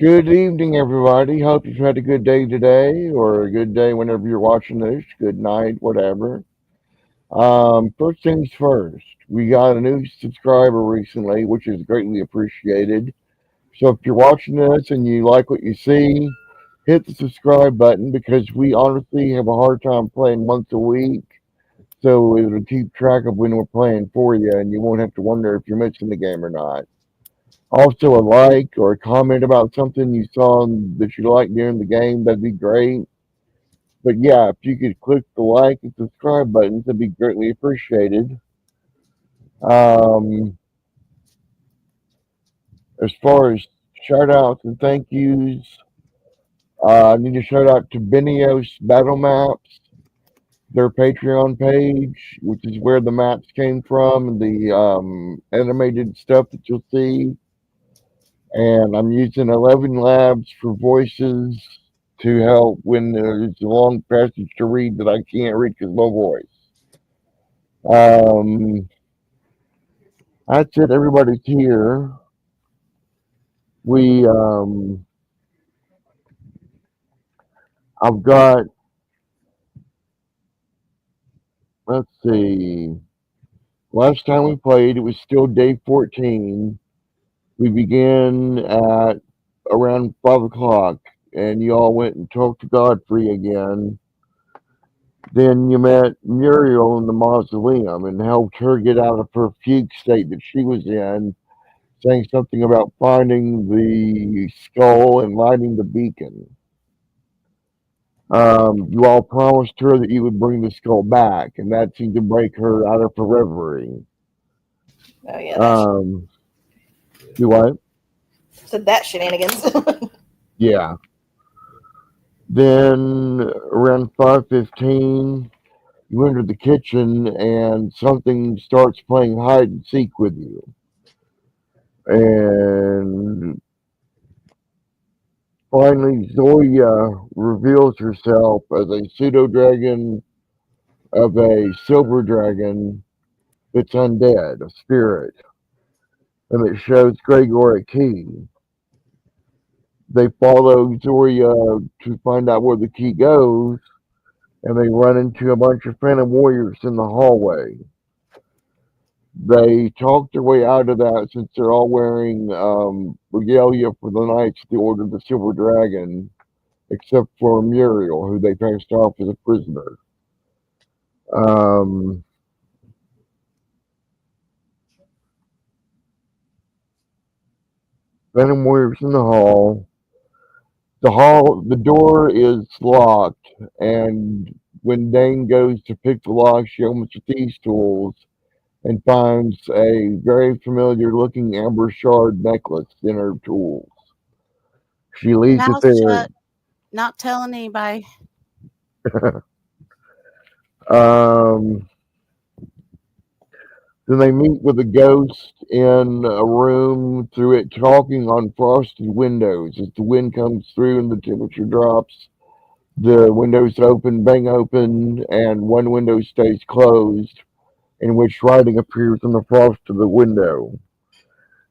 Good evening, everybody. Hope you've had a good day today, or a good day whenever you're watching this. Good night, whatever. First things first, we got a new subscriber recently, which is greatly appreciated. So if you're watching this and you like what you see, hit the subscribe button because we honestly have a hard time playing once a week. So it'll keep track of when we're playing for you, and you won't have to wonder if you're missing the game or not. Also, a like or a comment about something you saw that you liked during the game, that'd be great. But yeah, if you could click the like and subscribe buttons, that'd be greatly appreciated. Um, as far as shout outs and thank yous, I need to shout out to Benios Battle Maps, their Patreon page, which is where the maps came from and the animated stuff that you'll see. And I'm using 11 labs for voices to help when there's a long passage to read that I can't read because of my voice. Um, that's it. Everybody's here. We, I've got, let's see, last time we played, it was still day 14. We began at around 5 o'clock, and you all went and talked to Godfrey again. Then you met Muriel in the mausoleum and helped her get out of her fugue state that she was in, saying something about finding the skull and lighting the beacon. You all promised her that you would bring the skull back, and that seemed to break her out of her reverie. Oh yeah, Um, do what? said that shenanigans. Yeah. Then around 5:15, you enter the kitchen and something starts playing hide and seek with you. And finally, Zoya reveals herself as a pseudo dragon of a silver dragon that's undead, a spirit, and it shows Gregor a key. They follow Zoya to find out where the key goes, and they run into a bunch of phantom warriors in the hallway. They talk their way out of that since they're all wearing regalia for the Knights of the Order of the Silver Dragon, except for Muriel, who they passed off as a prisoner. Um, Venom Warriors in the hall. The door is locked, and when Dane goes to pick the lock, she opens with these tools and finds a very familiar looking amber shard necklace in her tools. She leaves it Mouth there. shut, not telling anybody. um, then they meet with a ghost in a room through it talking on frosted windows. As the wind comes through and the temperature drops, the windows open, bang open, and one window stays closed, in which writing appears on the frost of the window.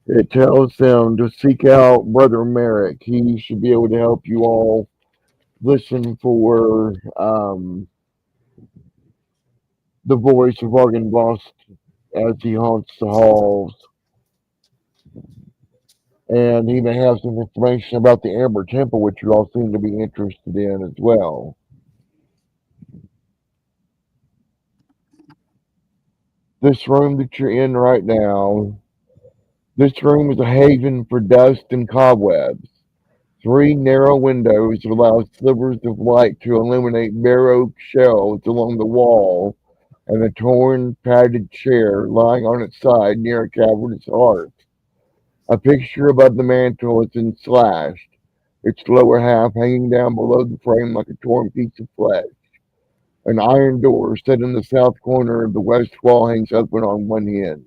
It tells them to seek out Brother Merrick. He should be able to help you all listen for the voice of Argynvost as he haunts the halls. And he may have some information about the Amber Temple, which you all seem to be interested in as well. This room that you're in right now, this room is a haven for dust and cobwebs. Three narrow windows allow slivers of light to illuminate bare oak shelves along the wall and a torn, padded chair lying on its side near a cavernous hearth. A picture above the mantel is enslashed, its lower half hanging down below the frame like a torn piece of flesh. An iron door set in the south corner of the west wall hangs open on one hinge.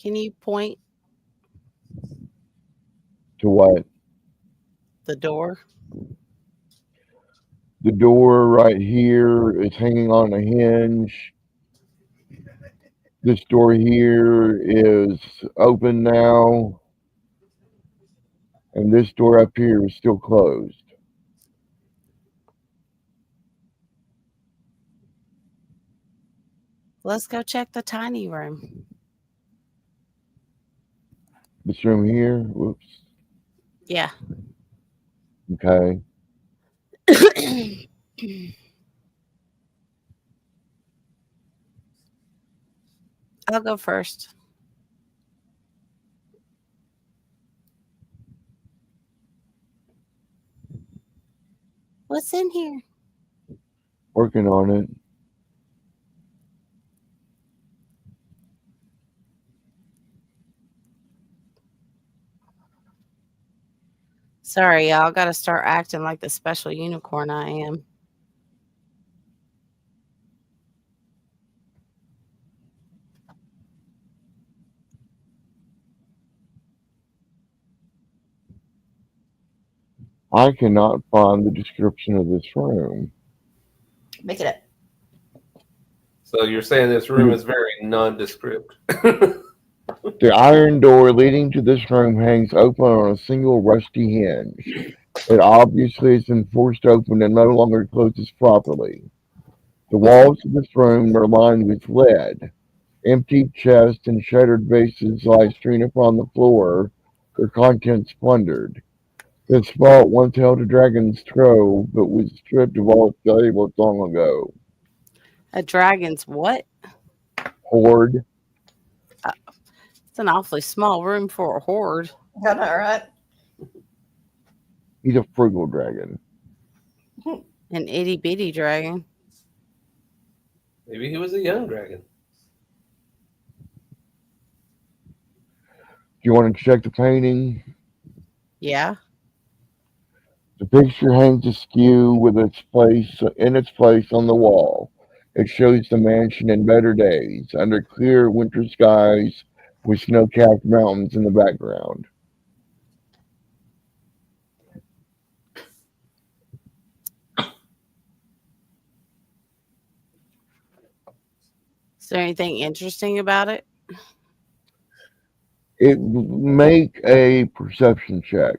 Can you point? To what? The door. The door right here is hanging on a hinge. This door here is open now. And this door up here is still closed. Let's go check the tiny room. This room here, whoops. Yeah. Okay. I'll go first. What's in here? Working on it. Sorry, y'all. Got to start acting like the special unicorn I am. I cannot find the description of this room. Make it up. So you're saying this room is very nondescript. The iron door leading to this room hangs open on a single rusty hinge. It obviously has been forced open and no longer closes properly. The walls of this room are lined with lead. Empty chests and shattered vases lie strewn upon the floor, their contents plundered. This vault once held a dragon's trove, but was stripped of all its valuables long ago. A dragon's what? Hoard. It's an awfully small room for a hoard. I know, right? He's a frugal dragon. An itty bitty dragon. Maybe he was a young dragon. Do you want to check the painting? Yeah. The picture hangs askew with its place on the wall. It shows the mansion in better days, under clear winter skies with snow-capped mountains in the background. Is there anything interesting about it? Make a perception check.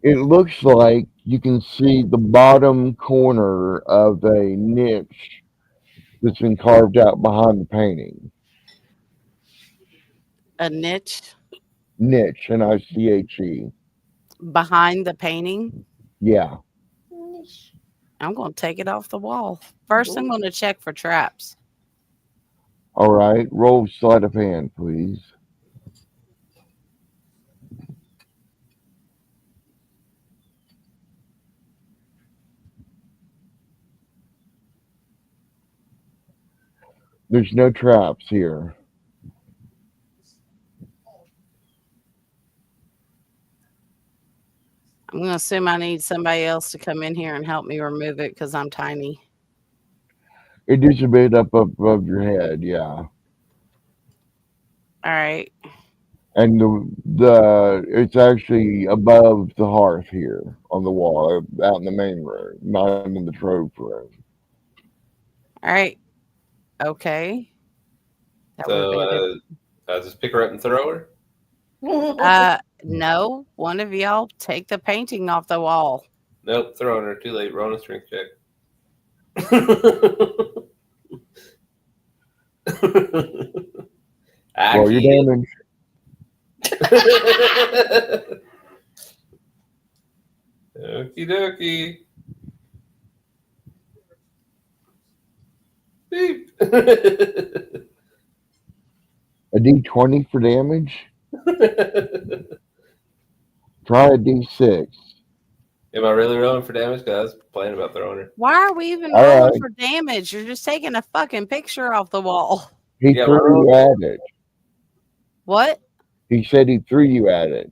It looks like you can see the bottom corner of a niche that's been carved out behind the painting. A niche Niche, N-I-C-H-E. behind the painting? Yeah. I'm going to take it off the wall. First, I'm going to check for traps. All right. Roll sleight of hand, please. There's no traps here. I'm going to assume I need somebody else to come in here and help me remove it because I'm tiny. It is a bit up above your head, yeah. All right. And it's actually above the hearth here on the wall, out in the main room, not in the trove room. All right. Okay. That would So have been I just pick her up and throw her. good. No, one of y'all take the painting off the wall. Nope, throwing her. Too late. Roll a strength check. Roll your damage. Okie dokie. Beep. A D20 for damage. Try a D6. Am I really rolling for damage? Because I was playing about throwing her. Why are we even All rolling right. for damage? You're just taking a fucking picture off the wall. He Yeah, threw roll. at it. What? He said he threw you at it.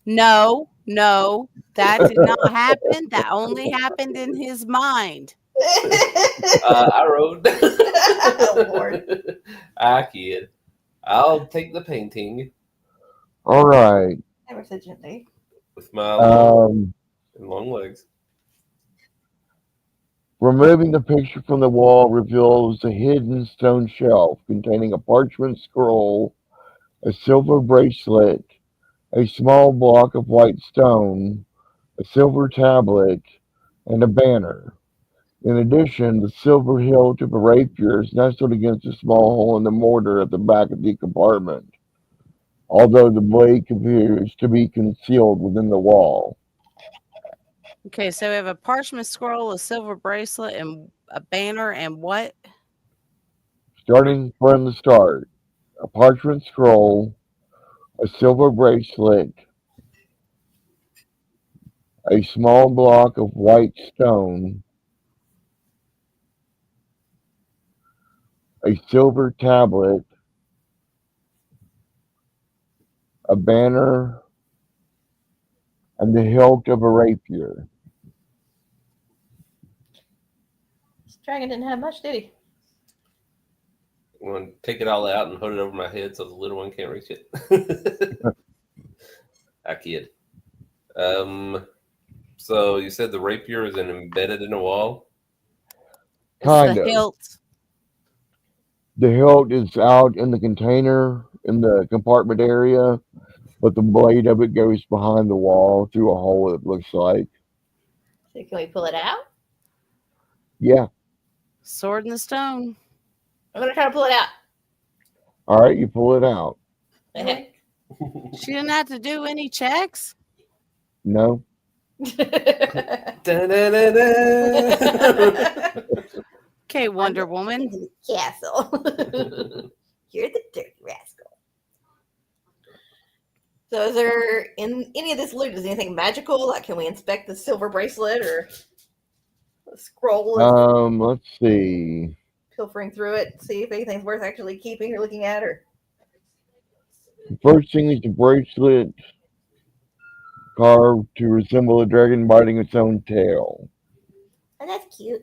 No, no, that did not happen. That only happened in his mind. I wrote. Oh, Lord. I kid. I'll take the painting All right. Ever so gently. with my Um, long legs. removing the picture from the wall reveals a hidden stone shelf containing a parchment scroll, a silver bracelet, a small block of white stone, a silver tablet, and a banner. In addition, the silver hilt of a rapier is nestled against a small hole in the mortar at the back of the compartment, although the blade appears to be concealed within the wall. Okay, so we have a parchment scroll, a silver bracelet, and a banner, and what? Starting from the start, a parchment scroll, a silver bracelet, a small block of white stone, a silver tablet, a banner, and the hilt of a rapier. This dragon didn't have much, did he? I'm going to take it all out and put it over my head so the little one can't reach it. I kid. So you said the rapier is embedded in a wall? It's Kind the of. hilt. The hilt is out in the container in the compartment area, but the blade of it goes behind the wall through a hole, it looks like. So can we pull it out? Yeah. Sword in the stone. I'm going to try to pull it out. All right, you pull it out. Okay. She didn't have to do any checks. No? Da-da-da-da. Okay, Wonder Woman. Castle. You're the dirty rascal. So is there in any of this loot, is anything magical? Like can we inspect the silver bracelet or the scroll and Let's see. pilfering through it, see if anything's worth actually keeping or looking at or The first thing is the bracelet carved to resemble a dragon biting its own tail. oh, that's cute.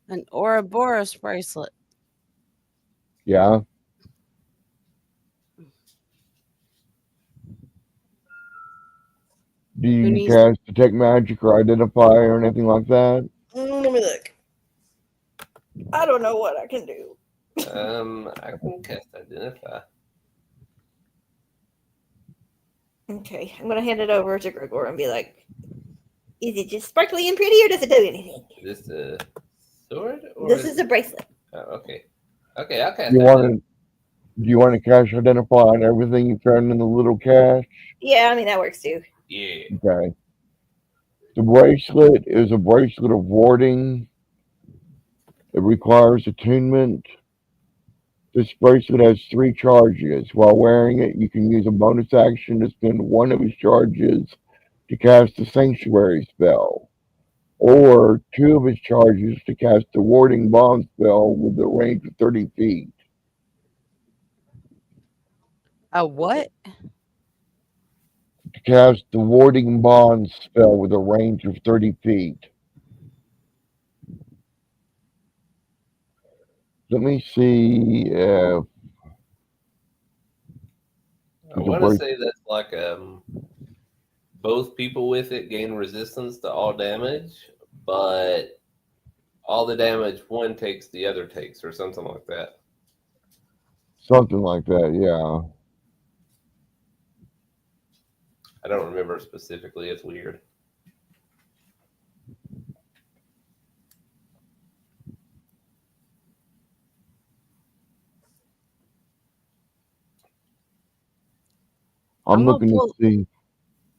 An Ouroboros bracelet. Yeah. Do Who you needs cast detect magic or identify or anything like that? Let me look. I don't know what I can do. I can cast identify. Okay, I'm gonna hand it over to Gregor and be like, is it just sparkly and pretty or does it do anything? Is this a sword? Or This is a bracelet. Oh, okay. Okay, I'll cast You that. want to? Do you want to cast identify on everything you found in the little cache? Yeah, I mean that works too. Yeah. Okay. The bracelet is a bracelet of warding. It requires attunement. This bracelet has 3 charges. While wearing it, you can use a bonus action to spend one of its charges to cast a sanctuary spell, or 2 of its charges to cast a warding bond spell with a range of 30 feet. a what? To cast the warding bond spell with a range of 30 feet. Let me see if I want to say that's like both people with it gain resistance to all damage, but all the damage one takes, the other takes, or something like that. something like that, yeah. I don't remember specifically. It's weird. I'm gonna looking to pull. see.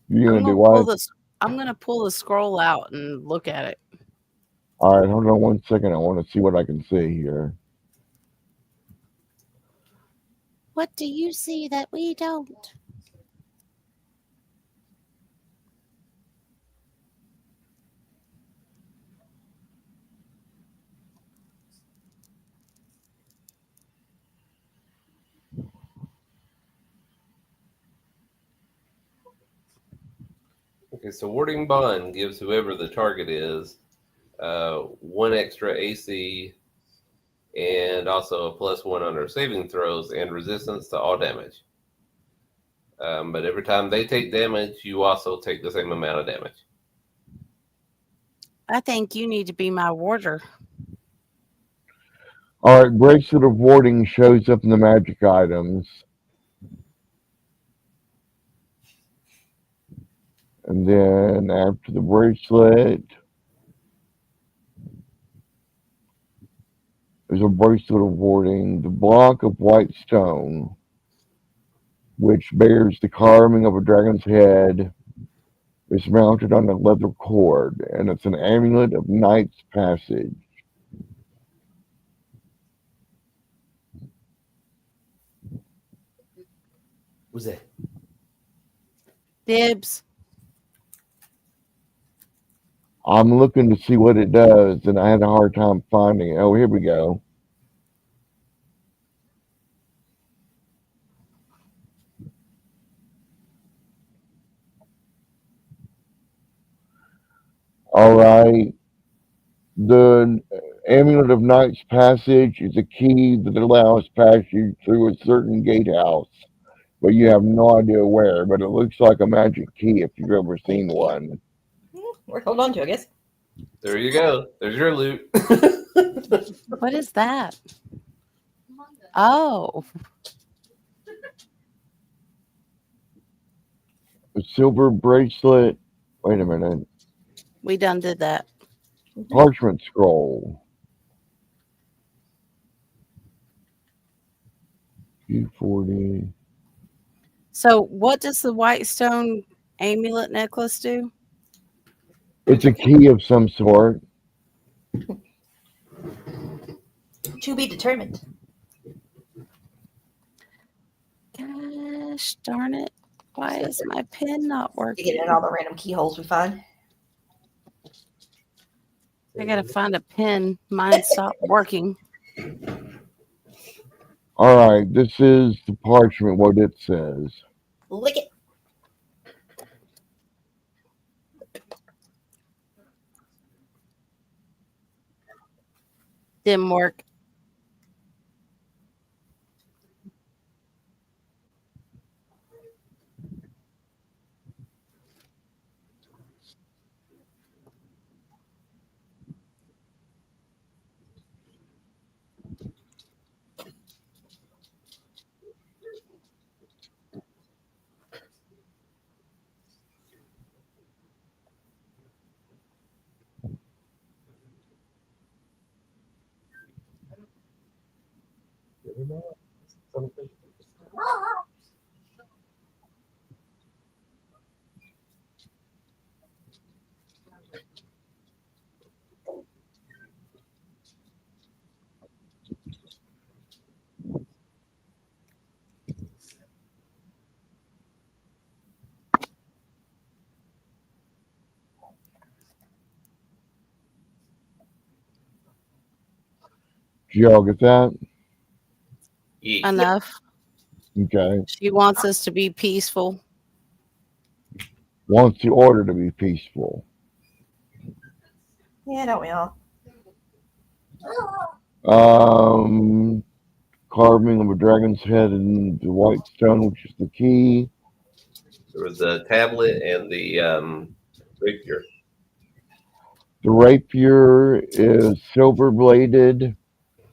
You're I'm gonna do gonna pull what? this. I'm gonna pull the scroll out and look at it. All right, hold on one second. I want to see what I can see here. What do you see that we don't? Okay, so warding bond gives whoever the target is 1 extra AC and also a +1 on their saving throws and resistance to all damage. But every time they take damage, you also take the same amount of damage. I think you need to be my warder. All right, bracelet of warding shows up in the magic items. And then after the bracelet, there's a bracelet of warding. The block of white stone, which bears the carving of a dragon's head, is mounted on a leather cord, and it's an amulet of Knight's Passage. What's that? Dibs. I'm looking to see what it does, and I had a hard time finding it. Oh, here we go. All right. The Amulet of Knight's Passage is a key that allows passage through a certain gatehouse, but you have no idea where. But it looks like a magic key if you've ever seen one. We're holding on to, I guess. There you go. There's your loot. What is that? Oh, A silver bracelet. Wait a minute. we done did that. Parchment scroll. Q40. So, what does the white stone amulet necklace do? It's a key of some sort. To be determined. Gosh darn it. Why is my pen not To working? get in all the random keyholes we find. I gotta find a pen. Mine stopped working. All right, this is the parchment, what it says. Lick it. Didn't work. Did y'all get that? Yeah. Enough. Okay. She wants us to be peaceful. Wants the order to be peaceful. Yeah, don't we all? Carving of a dragon's head in the white stone, which is the key. There was the tablet and the rapier. The rapier is silver bladed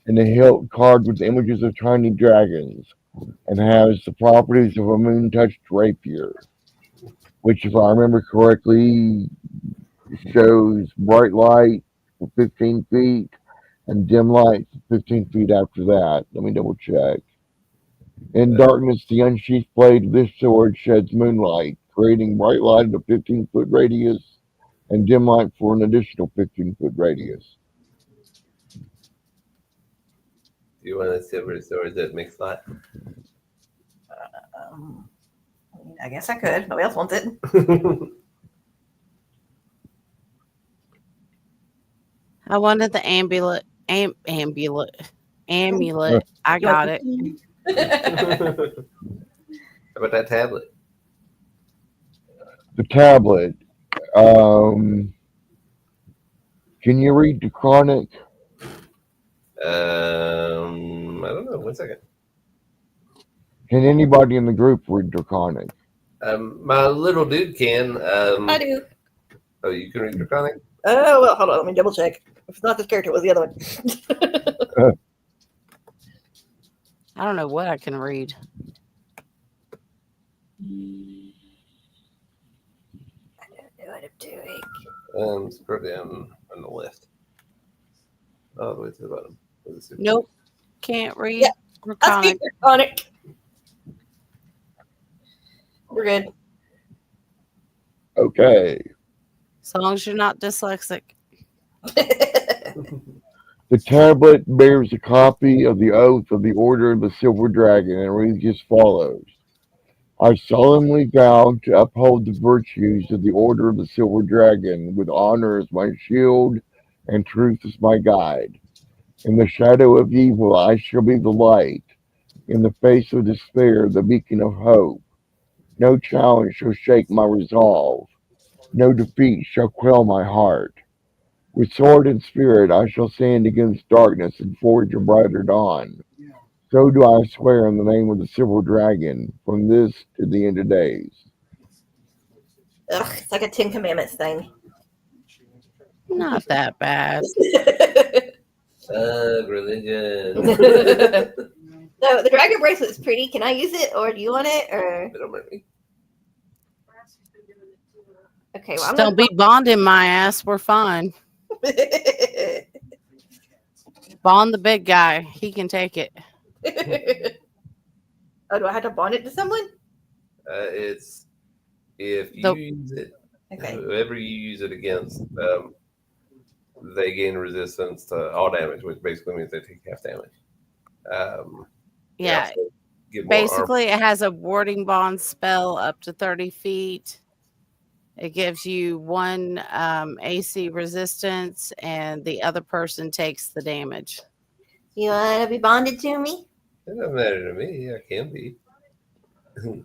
and the hilt carved with images of tiny dragons and has the properties of a moon touched rapier, which, if I remember correctly, shows bright light for 15 feet and dim light for 15 feet after that. Let me double check. In darkness, the unsheathed blade of this sword sheds moonlight, creating bright light at a 15-foot radius and dim light for an additional 15-foot radius. Do you want a silver sword that makes light? I guess I could. Nobody else wants it. I wanted the amulet. Amulet. I got it. How about that tablet? The tablet Um, can you read Draconic? I don't know. 1 second. Can anybody in the group read Draconic? My little dude can. I do. Oh, you can read Draconic? Oh, well, hold on. Let me double check. If it's not this character, it was the other one. I don't know what I can read. I don't know what I'm doing. Scroll down on the left. All the way to the bottom. Nope. Can't read Yeah, I see Draconic. Draconic. We're good. Okay. As long as you're not dyslexic. The tablet bears a copy of the oath of the Order of the Silver Dragon and reads as follows. I solemnly vow to uphold the virtues of the Order of the Silver Dragon with honor as my shield and truth as my guide. In the shadow of evil I shall be the light. In the face of despair, the beacon of hope. No challenge shall shake my resolve. No defeat shall quell my heart. With sword and spirit I shall stand against darkness and forge a brighter dawn. So do I swear in the name of the Silver Dragon, from this to the end of days. Ugh, it's like a Ten Commandments thing. Not that bad. Religion. No, the dragon bracelet's pretty. Can I use it, or do you want it? Or Don't mind me. okay, well, Just I'm don't be bonding my ass. We're fine. Bond the big guy. He can take it. Oh, do I have to bond it to someone? It's if you The- use it, Okay. whoever you use it against, they gain resistance to all damage, which basically means they take half damage. They Yeah. also get more Basically, it has a warding bond spell up to 30 feet. It gives you one AC resistance, and the other person takes the damage. You want to be bonded to me? It doesn't matter to me. I can be. You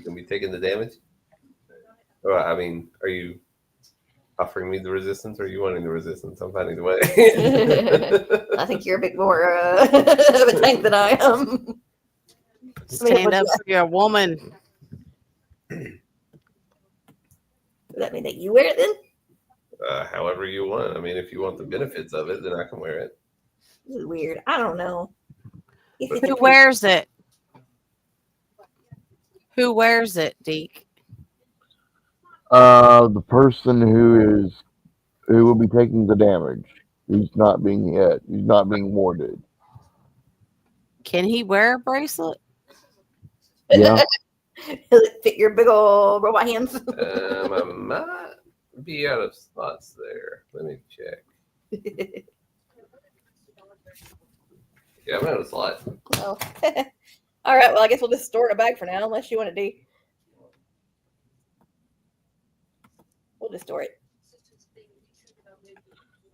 can be taking the damage. Well, I mean, are you offering me the resistance, or are you wanting the resistance? I'm finding the way. I think you're a bit more of a tank than I am. Stand up for your woman. Does that mean that you wear it then? However you want. I mean, if you want the benefits of it, then I can wear it. This is weird. I don't know. Who wears it? Who wears it, Deke? The person who will be taking the damage, who's not being hit, who's not being warded. Can he wear a bracelet? Yeah. Does it fit your big old robot hands? I might be out of spots there. Let me check. Yeah, I'm out of slots. Oh. All right. Well, I guess we'll just store it in a bag for now, unless you want to do. We'll just store it.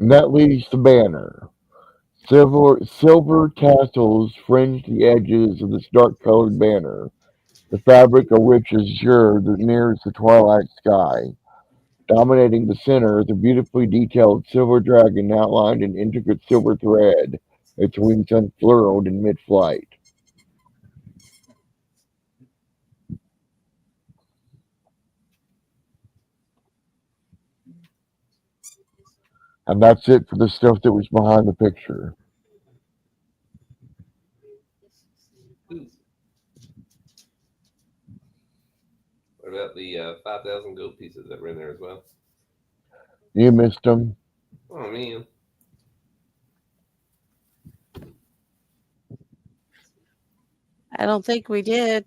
And that leaves the banner. Silver tassels fringe the edges of this dark-colored banner, the fabric of which is azure that mirrors the twilight sky. Dominating the center is a beautifully detailed silver dragon outlined in intricate silver thread, its wings unfurled in mid-flight. And that's it for the stuff that was behind the picture. What about the 5,000 gold pieces that were in there as well? You missed them. Oh, man. I don't think we did.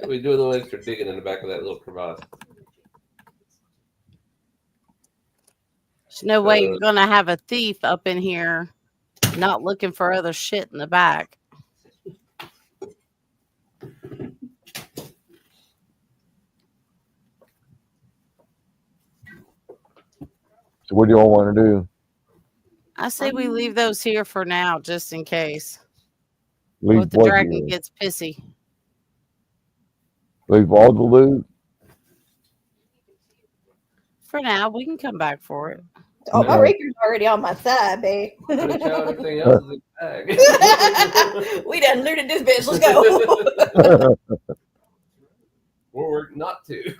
We do a little extra digging in the back of that little crevasse. There's no way you're going to have a thief up in here not looking for other shit in the back. So what do y'all want to do? I say we leave those here for now, just in case. Leave What the what dragon here? gets pissy. Leave all the loot. For now, we can come back for it. Oh, my Okay. rapier's already on my side, babe. Put a child, everything else is in the bag. We done looted this bitch. Let's go. Or not to.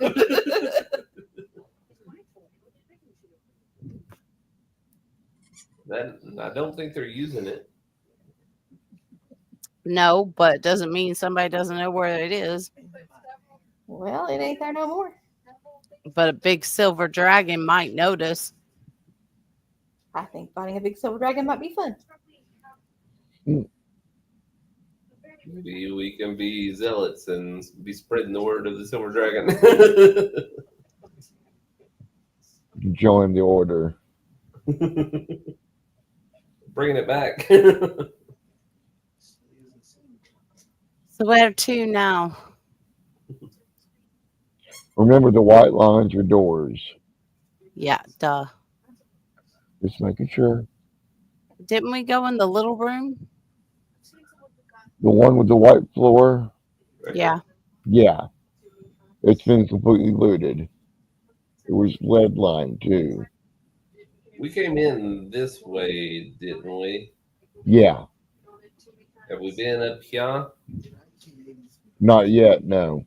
I don't think they're using it. No, but it doesn't mean somebody doesn't know where it is. Well, it ain't there no more. But a big silver dragon might notice. I think fighting a big silver dragon might be fun. Maybe we can be zealots and be spreading the word of the silver dragon. Join the order. Bringing it back. Hmm. So where to now? Remember the white lines are doors. Yeah, duh. Just making sure. Didn't we go in the little room? The one with the white floor. Yeah. Yeah, it's been completely looted. It was lead lined too. We came in this way, didn't we? Yeah, Have we been up here? not yet. No.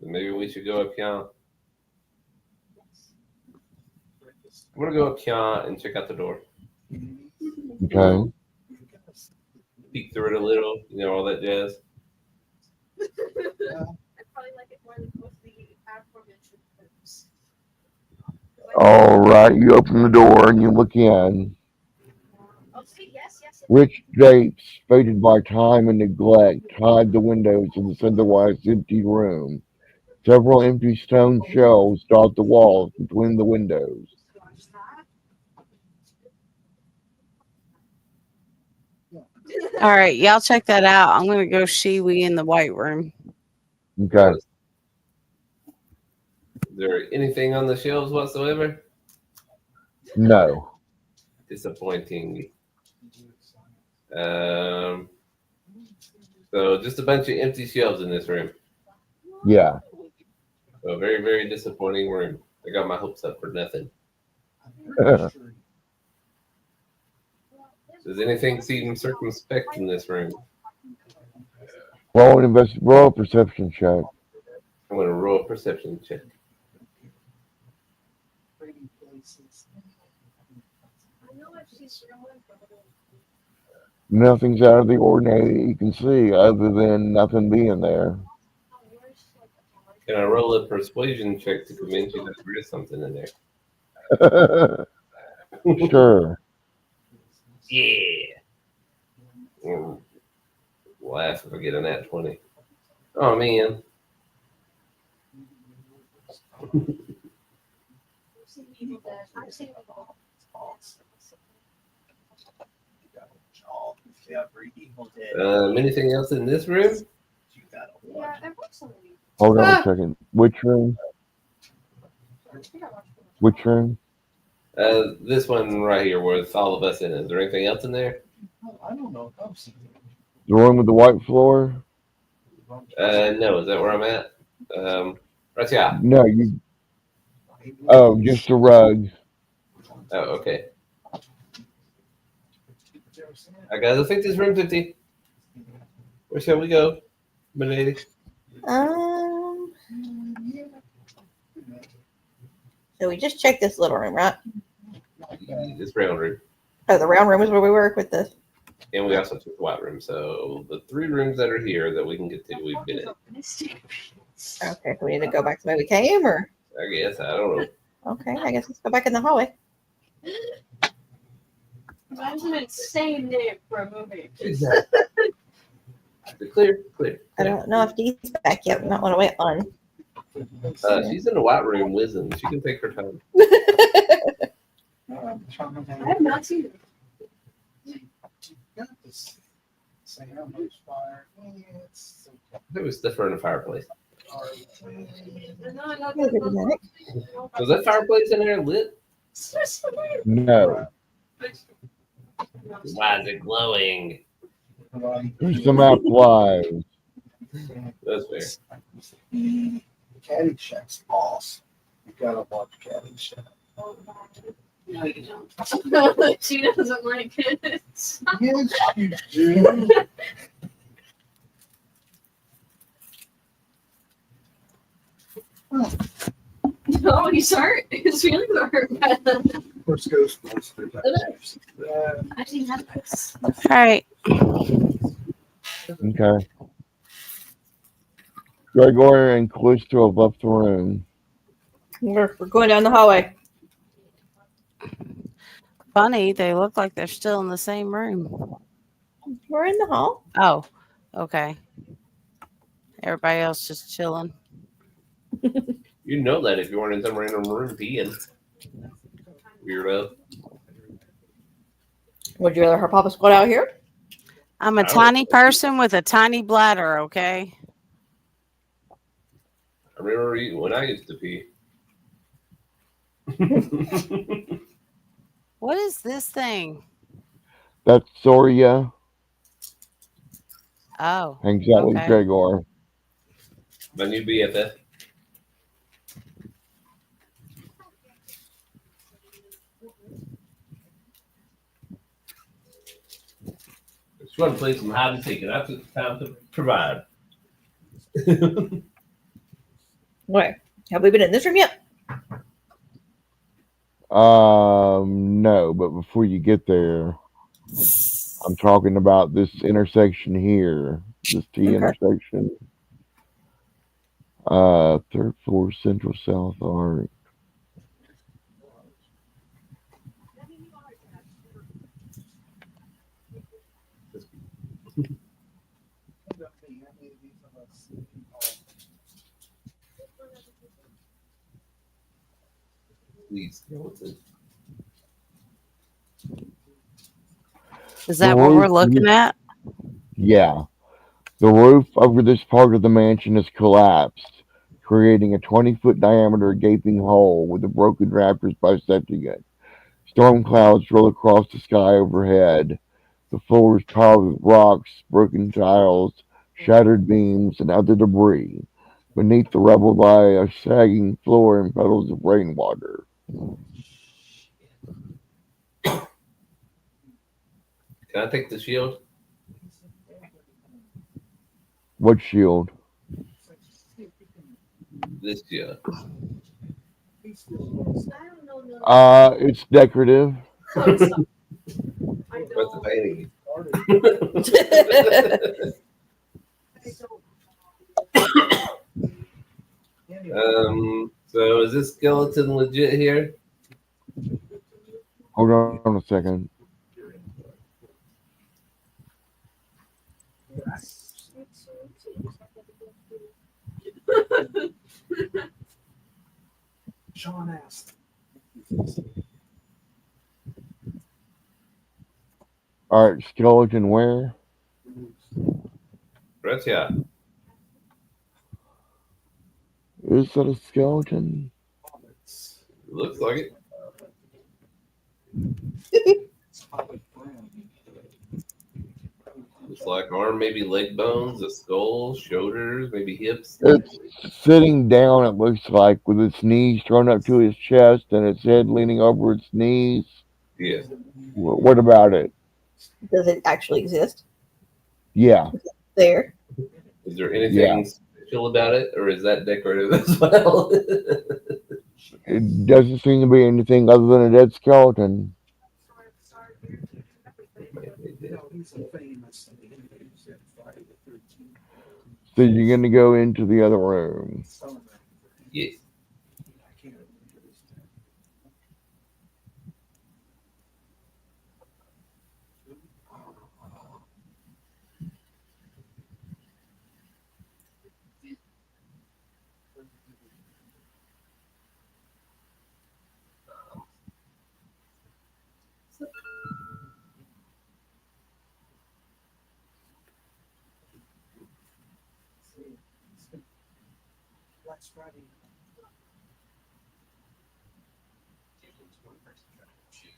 Maybe we should go up here. I'm gonna go up here and check out the door. Okay. Peek through it a little, all that jazz. All right. You open the door and you look in. Rich drapes, faded by time and neglect, hide the windows of this otherwise empty room. Several empty stone shelves dot the walls between the windows. All right, y'all check that out. I'm gonna go Shiwi in the white room. Okay. Is there anything on the shelves whatsoever? No. Disappointing. So just a bunch of empty shelves in this room. Yeah. A very, very disappointing room. I got my hopes up for nothing. Does anything seem circumspect in this room? Roll a perception check. I'm going to roll a perception check. Nothing's out of the ordinary that you can see other than nothing being there. Can I roll a persuasion check to convince you that there is something in there? Sure. Yeah. We'll laugh if I get a nat 20. Oh, man. Anything else in this room? Hold on a second. Which room? Which room? This one right here with all of us in it. Is there anything else in there? The room with the white floor? No. Is that where I'm at? Right here. No, you. Oh, just a rug. Oh, okay. Guys, I think this room's empty. Where shall we go, my lady? So we just checked this little room, right? This round room. Oh, the round room is where we were with this. And we also took the white room. So the 3 rooms that are here that we can get to, we've been in. Okay, we need to go back the way we came, or? I guess. I don't know. Okay, I guess let's go back in the hallway. That was an insane name for a movie. Exactly. Clear. I don't know if Dee's back yet. We might want to wait on. She's in the white room whizzing. She can take her time. I have not seen it. There was stuff in the fireplace. No, I know Wait a minute. Was that fireplace in there lit? No. Why is it glowing? There's some applies. That's fair. Caddyshack's awesome. You gotta watch Caddyshack. No, you don't. She doesn't like it. Yes, you do. No, he's hurt. His feelings are hurt. Of course, Ghostbusters. I think that's All right. Okay. Gregor and Callisto have left the room. We're going down the hallway. Funny, they look like they're still in the same room. We're in the hall. Oh, okay. Everybody else just chilling. You know that if you weren't in some random room peeing. Weirdo. Would you rather her Papa squat out here? I'm a tiny person with a tiny bladder, okay? I remember when I used to pee. What is this thing? That's Soria. Oh, Hangs out with okay. Gregor. My new BFF. Just want to play some hide and seek, and that's what it's time to provide. Wait, have we been in this room yet? No, but before you get there, I'm talking about this intersection here. This T Okay. intersection. Third floor, Central South Arc. Please, what's it? Is that what we're looking at? Yeah. The roof over this part of the mansion has collapsed, creating a 20-foot diameter gaping hole with the broken rafters bisecting it. Storm clouds roll across the sky overhead. The floor is piled with rocks, broken tiles, shattered beams, and other debris. Beneath the rubble lie a sagging floor and puddles of rainwater. Can I take the shield? What shield? This shield. It's decorative. What's the painting? So is this skeleton legit here? Hold on a second. Sean asked. All right, skeleton where? Right here. Is that a skeleton? Looks like it. Looks like arm, maybe leg bones, a skull, shoulders, maybe hips. It's sitting down, it looks like, with its knees thrown up to its chest and its head leaning over its knees. Yeah. What about it? Does it actually exist? Yeah. There. Is there anything special about it, or is that decorative as well? It doesn't seem to be anything other than a dead skeleton. So you're going to go into the other room. Yes.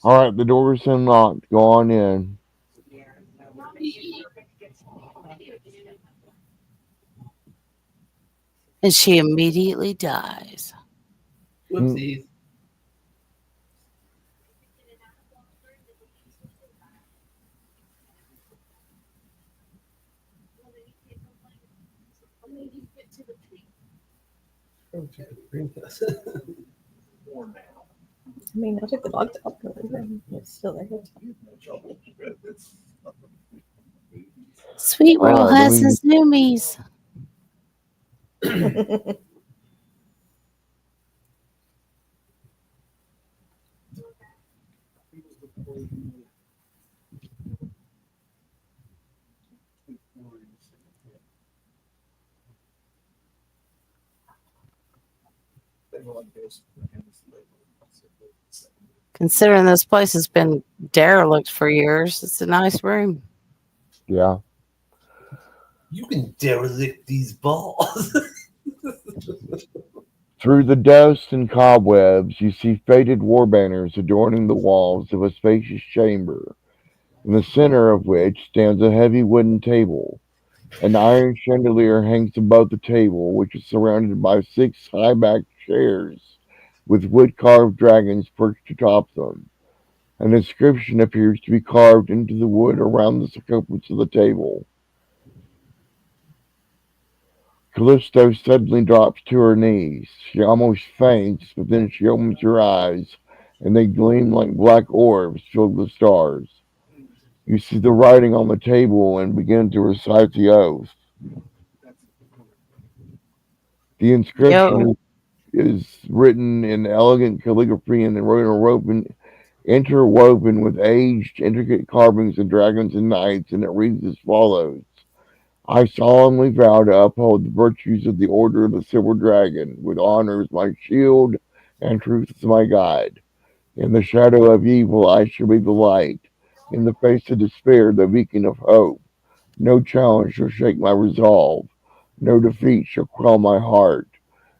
All right, the door's unlocked. Go on in. And she immediately dies. Whoopsies. I mean, I took the dog out. It's still there. Sweet All Roll right, let has me. his zoomies. Considering this place has been derelict for years, it's a nice room. Yeah. You can derelict these balls. Through the dust and cobwebs, you see faded war banners adorning the walls of a spacious chamber, in the center of which stands a heavy wooden table. An iron chandelier hangs above the table, which is surrounded by 6 high-backed chairs with wood-carved dragons perched atop them. An inscription appears to be carved into the wood around the circumference of the table. Callisto suddenly drops to her knees. She almost faints, but then she opens her eyes, and they gleam like black orbs filled with stars. You see the writing on the table and begin to recite the oath. The Yo, inscription is written in elegant calligraphy and interwoven with aged, intricate carvings of dragons and knights, and it reads as follows. I solemnly vow to uphold the virtues of the Order of the Silver Dragon, with honor as my shield and truth as my guide. In the shadow of evil, I shall be the light. In the face of despair, the beacon of hope. No challenge shall shake my resolve. No defeat shall quell my heart.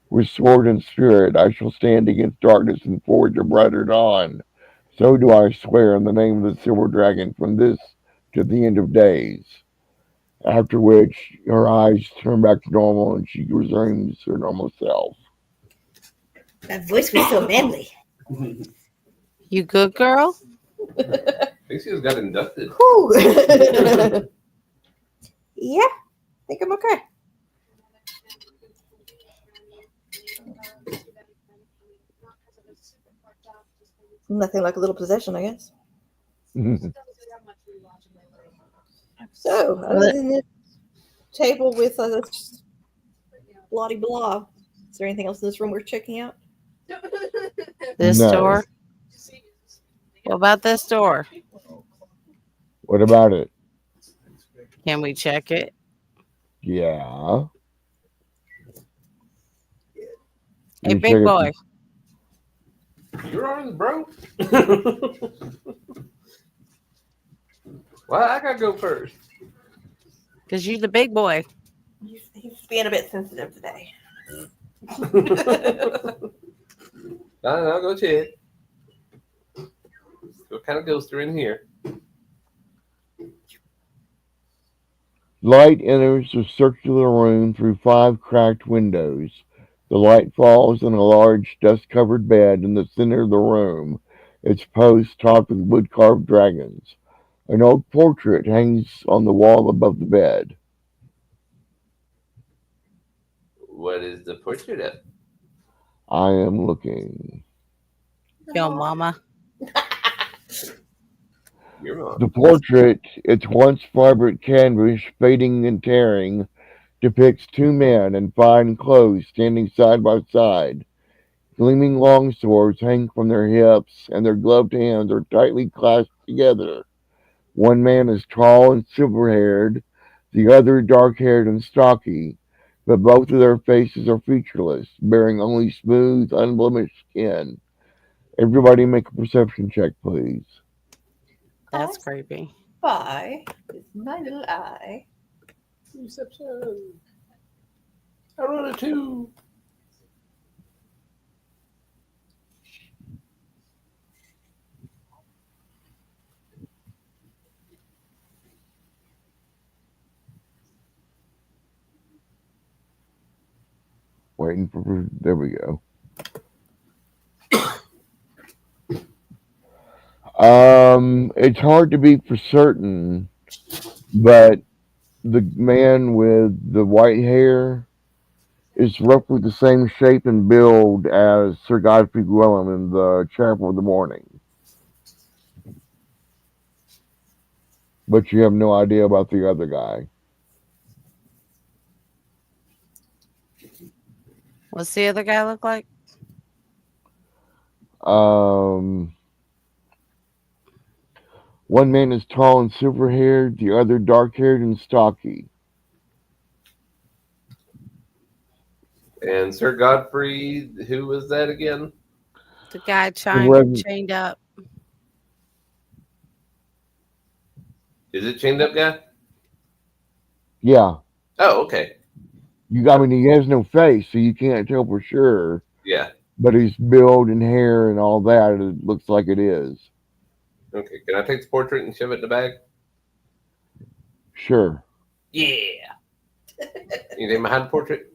With sword and spirit, I shall stand against darkness and forge a brighter dawn. So do I swear in the name of the Silver Dragon from this to the end of days. After which, her eyes turn back to normal and she resumes her normal self. That voice was so manly. you good girl? I think she just got inducted. Whew. Yeah, I think I'm okay. Nothing like a little possession, I guess. So, other than this table with this bloody blah, is there anything else in this room worth checking out? This No. door? What about this door? What about it? Can we check it? Yeah. Hey, You check big it. boy. You're on, bro. Well, I gotta go first. Because you're the big boy. He's being a bit sensitive today. I'll go check. What kind of ghosts are in here? Light enters the circular room through 5 cracked windows. The light falls on a large, dust-covered bed in the center of the room, its posts topped with wood-carved dragons. An old portrait hangs on the wall above the bed. What is the portrait of? I am looking. Yo, mama. Your mom. The portrait, its once vibrant canvas fading and tearing, depicts 2 men in fine clothes standing side by side. Gleaming long swords hang from their hips, and their gloved hands are tightly clasped together. One man is tall and silver haired, the other dark haired and stocky, but both of their faces are featureless, bearing only smooth, unblemished skin. Everybody make a perception check, please. That's creepy. Bye. With my little eye. Perception. I rolled a 2. Waiting for. There we go. It's hard to be for certain, but the man with the white hair is roughly the same shape and build as Sir Godfrey Gwellin in the Chapel of the Morning. But you have no idea about the other guy. What's the other guy look like? Um, One man is tall and silver haired, the other dark haired and stocky. And Sir Godfrey, who was that again? The guy The Rev- chained up. Is it chained up guy? Yeah. Oh, okay. I mean, he has no face, so you can't tell for sure. Yeah. But his build and hair and all that, it looks like it is. Okay. Can I take the portrait and shove it in the bag? Sure. Yeah. Anything behind the portrait?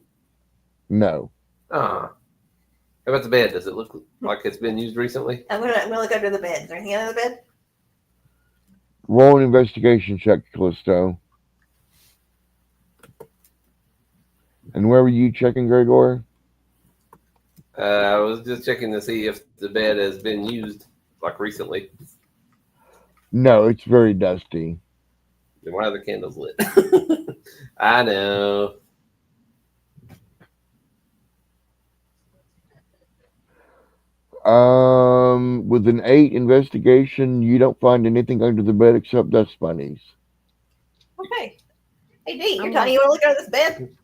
No. How about the bed? Does it look like it's been used recently? I'm gonna look under the bed. Is there anything under the bed? Roll an investigation check, Callisto. And where were you checking, Gregor? I was just checking to see if the bed has been used like recently. No, it's very dusty. Then why are the candles lit? I know. With an 8 investigation, you don't find anything under the bed except dust bunnies. Okay. Hey D, you're I'm Tony. You want to look under this bed?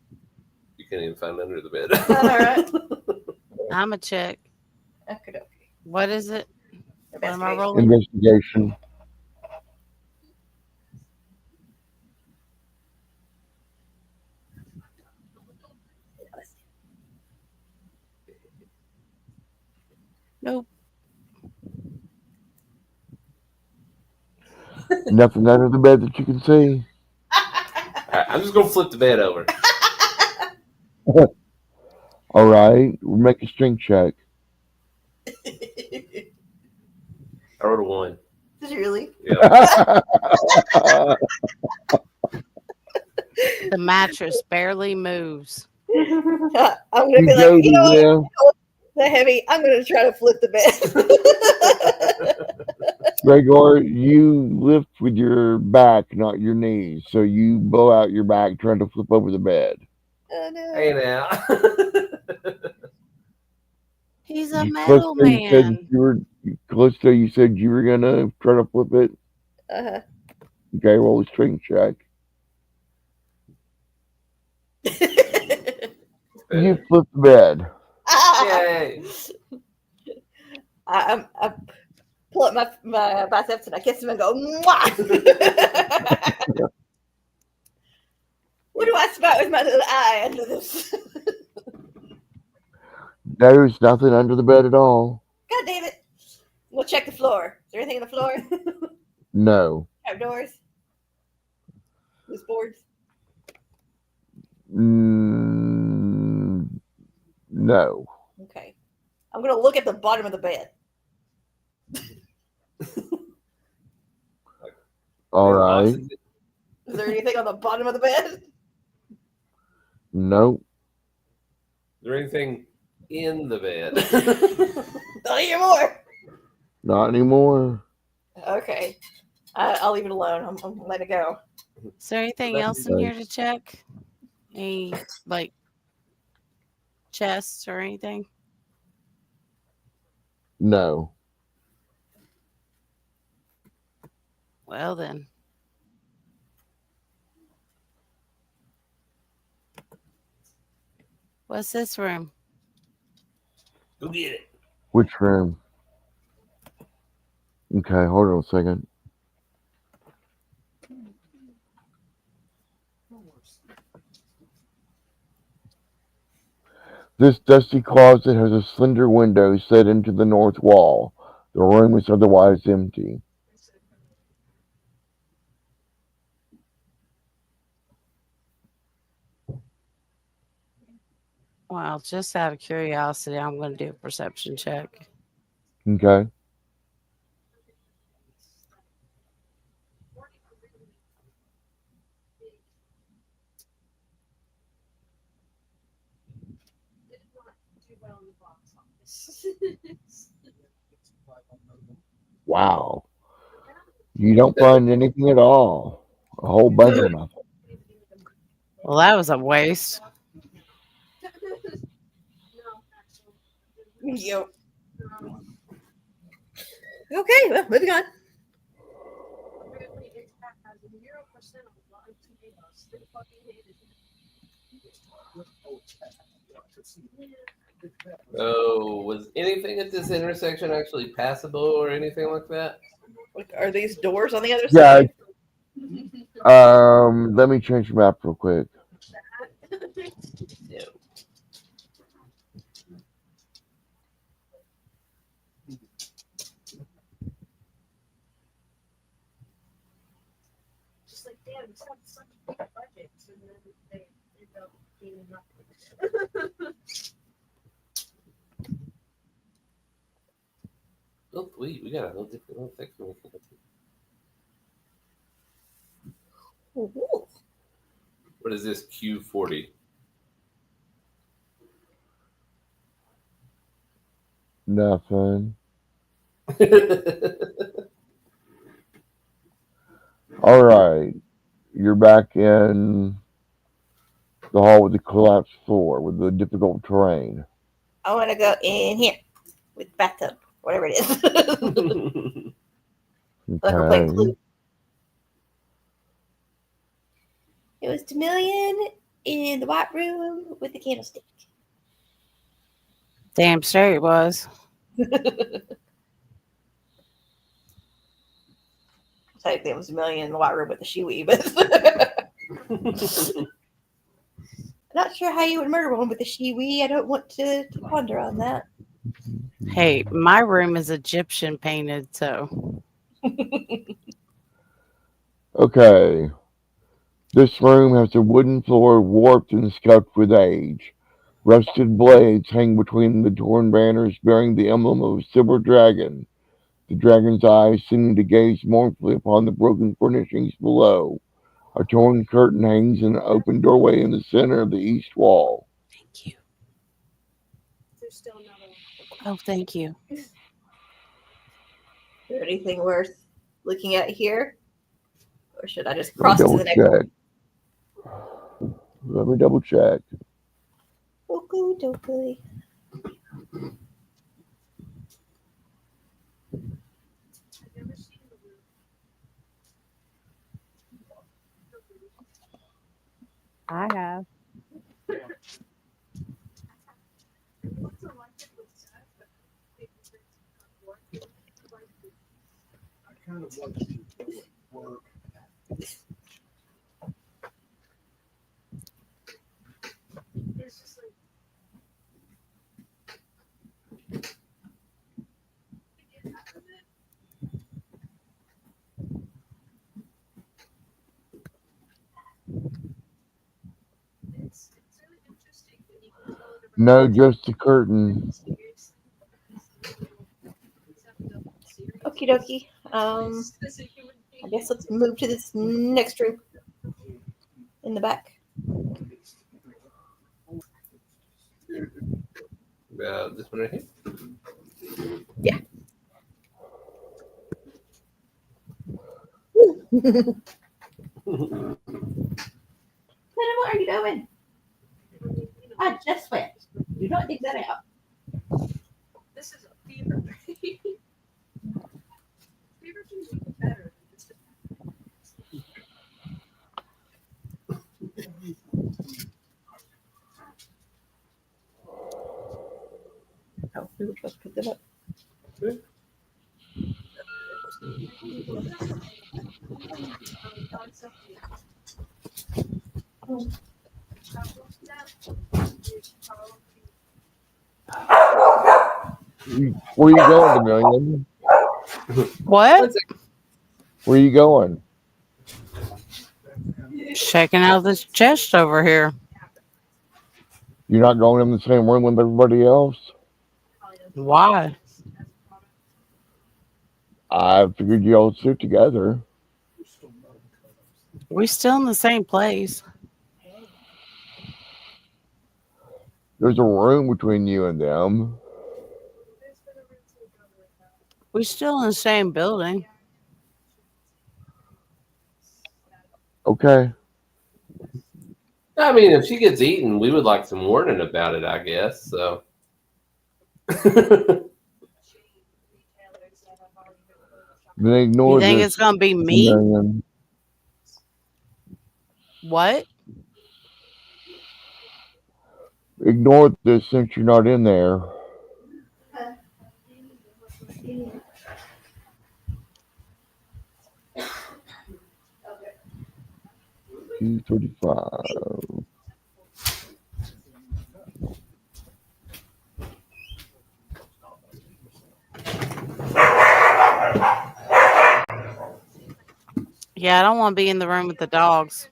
You can't even find under the bed. All right. I'm a check. Okay. What is it? What am I Investigation. rolling? Investigation. Nope. Nothing under the bed that you can see. Right, I'm just gonna flip the bed over. All right, we'll make a strength check. I wrote a 1. Did you really? Yeah. The mattress barely moves. I'm gonna You be go like, you know what? to The heavy. I'm gonna try to flip the bed. Gregor, you lift with your back, not your knees. So you blow out your back trying to flip over the bed. Oh, no. Hey now. He's a metal man. Callisto, you said you were gonna try to flip it. Uh-huh. Okay, roll a strength check. You flip the bed. Yay. I pull up my biceps and I kiss him and go, mwah! What do I spot with my little eye under this? There's nothing under the bed at all. God damn it. We'll check the floor. Is there anything on the floor? No. Outdoors? Loose boards? No. Okay. I'm going to look at the bottom of the bed. All right. Is Is there anything on the bottom of the bed? Nope. there anything in the bed? Not anymore. Not anymore. Okay. I'll leave it alone. I'm going to let it go. Is there anything else in here to check? Any, like, chests or anything? No. Well, then. What's this room? Go get it. Which room? Okay, hold on a second. This dusty closet has a slender window set into the north wall. The room is otherwise empty. Well, just out of curiosity, I'm going to do a perception check. Okay. Wow. You don't find anything at all. A whole bunch of nothing. Well, that was a waste. Yep. Okay, well, moving on. Oh, was anything at this intersection actually passable or anything like that? Like, are these doors on the other Yeah. side? Let me change the map real quick. Yeah. Just like, damn, it's got such a big budget, and then they end up being nothing. Oh, we got a whole different little section. Ooh. What is this Q40? Nothing. All right. You're back in the hall with the collapsed floor with the difficult terrain. I want to go in here with bathtub, whatever it is. Like we're playing Okay. Clue. It was Demillion in the white room with the candlestick. Damn straight it was. Technically, it was Demillion in the white room with the shiwi, but I'm not sure how you would murder one with a shiwi. I don't want to ponder on that. Hey, my room is Egyptian painted, so Okay. This room has a wooden floor warped and scuffed with age. Rusted blades hang between the torn banners bearing the emblem of a silver dragon. The dragon's eyes seeming to gaze mournfully upon the broken furnishings below. A torn curtain hangs in an open doorway in the center of the east wall. thank you. There's still another one. Oh, thank you. Is there anything worth looking at here? Or should I just cross to Double the next check. Let me double check. Okie dokie. I've never seen the room. I have. What's it like it with Seth, but maybe it's not working. I kind of want to work. It's just like to get out of it. It's really interesting when you can tell it No, just the curtain. Okie dokie. I guess let's move to this next room in the back. This one right here. Yeah. What are you doing? I just went. Do not dig that out. This is a fever dream. Fever dreams are better than this. Oh, we were supposed to pick that up. Where you going, Demillion? What? Where you going? Checking out this chest over here. You're not going in the same room with everybody else? Why? I figured you all sit together. We still in the same place. There's a room between you and them. We still in the same building. Okay. I mean, if she gets eaten, we would like some warning about it, I guess. So. Then You ignore think this. it's gonna be me? Marion. What? Ignore this since you're not in there. 235. Yeah, I don't want to be in the room with the dogs.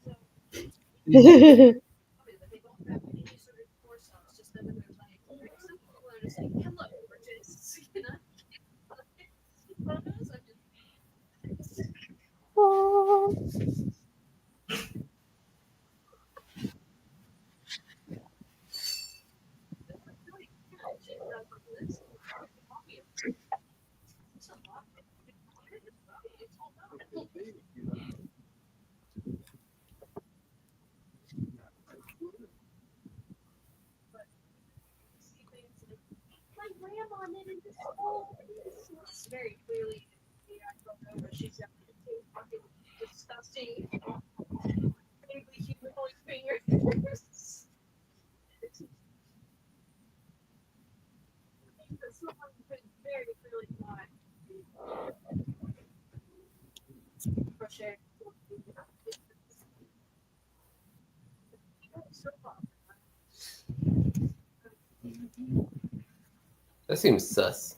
That seems sus.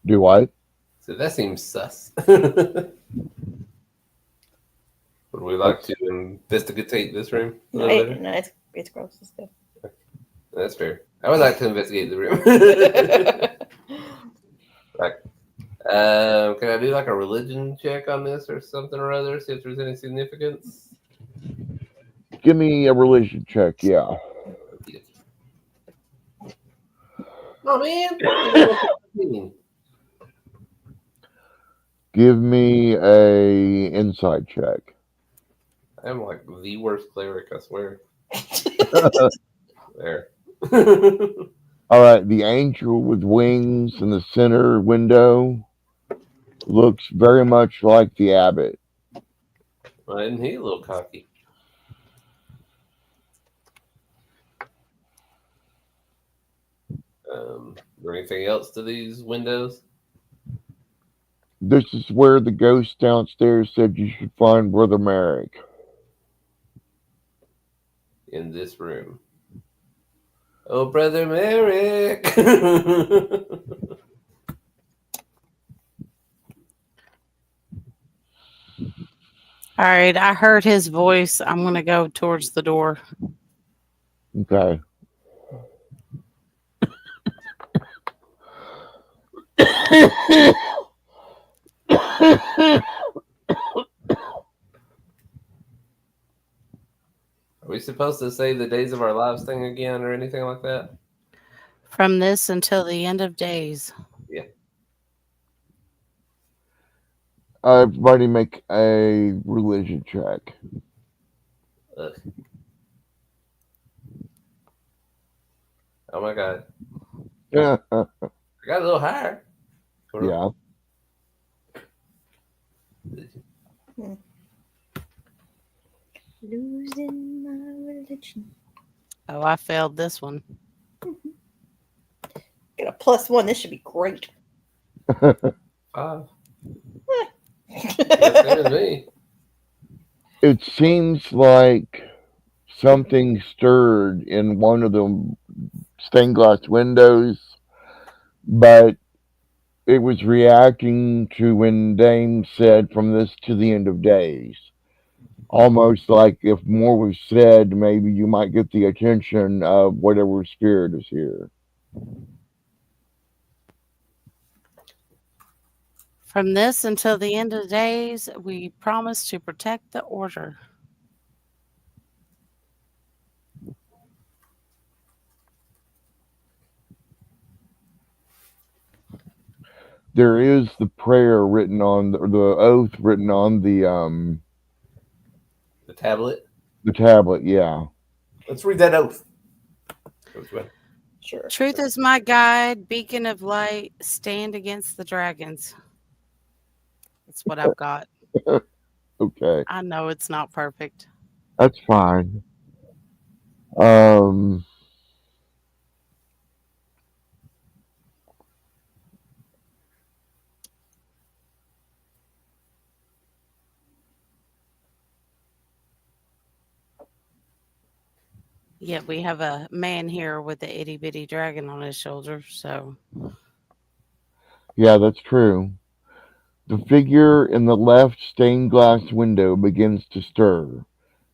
Do what? So that seems sus. Would we like to investigate this room a little bit? No, it's gross and stuff. That's fair. I would like to investigate the room. Can I do like a religion check on this or something or other? See if there's any significance. Give me a religion check, yeah. Oh man. Give me a insight check. I'm like the worst cleric, I swear. There. All right, the angel with wings in the center window looks very much like the abbot. Well, isn't he a little cocky? Is there anything else to these windows? This is where the ghost downstairs said you should find Brother Merrick. In this room. Oh, Brother Merrick! All right, I heard his voice. I'm going to go towards the door. Okay. Are we supposed to say the days of our lives thing again or anything like that? From this until the end of days. Yeah. Everybody make a religion check. Ugh. Oh my god. Yeah. I got a little higher. Yeah. Losing my religion. Oh, I failed this one. Get a +1. This should be great. 5. That's same as me. It seems like something stirred in one of the stained glass windows, but it was reacting to when Dame said from this to the end of days. Almost like if more was said, maybe you might get the attention of whatever spirit is here. From this until the end of the days, we promise to protect the order. There is the prayer written on the oath written on The tablet. the tablet. Yeah. Let's read that oath. Sure. Truth is my guide, beacon of light, stand against the dragons. That's what I've got. Okay, I know it's not perfect. that's fine. Um, Yeah, we have a man here with the itty bitty dragon on his shoulder, so yeah, that's true. The figure in the left stained glass window begins to stir,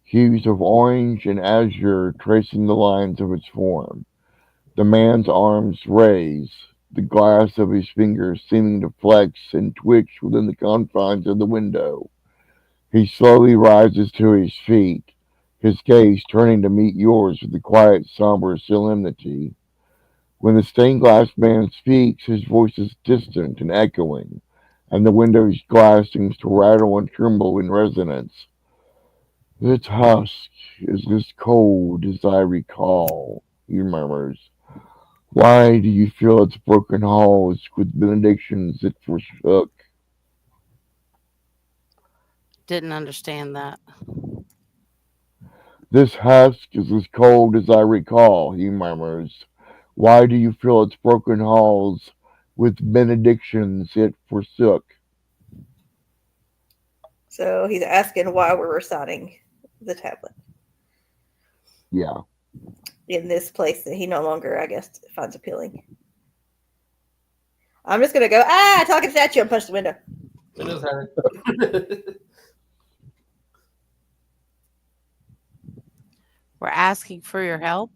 hues of orange and azure tracing the lines of its form. The man's arms raise, the glass of his fingers seeming to flex and twitch within the confines of the window. He slowly rises to his feet, his gaze turning to meet yours with a quiet, somber solemnity. When the stained glass man speaks, his voice is distant and echoing, and the window's glass seems to rattle and tremble in resonance. Its husk is as cold as I recall, he murmurs. Why do you fill its broken halls with benedictions it forsook? didn't understand that. This husk is as cold as I recall, he murmurs. Why do you fill its broken halls with benedictions it forsook? So he's asking why we're reciting the tablet Yeah. in this place that he no longer, I guess, finds appealing. I'm just gonna go, talking statue, and punch the window. Window's hard. We're asking for your help.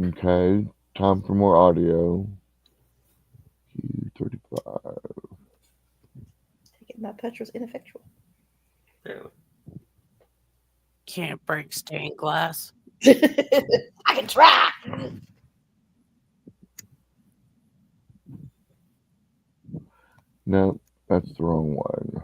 Okay. Time for more audio. Q35. Taking my punch was ineffectual. Apparently. Can't break stained glass. I can try. No, that's the wrong one.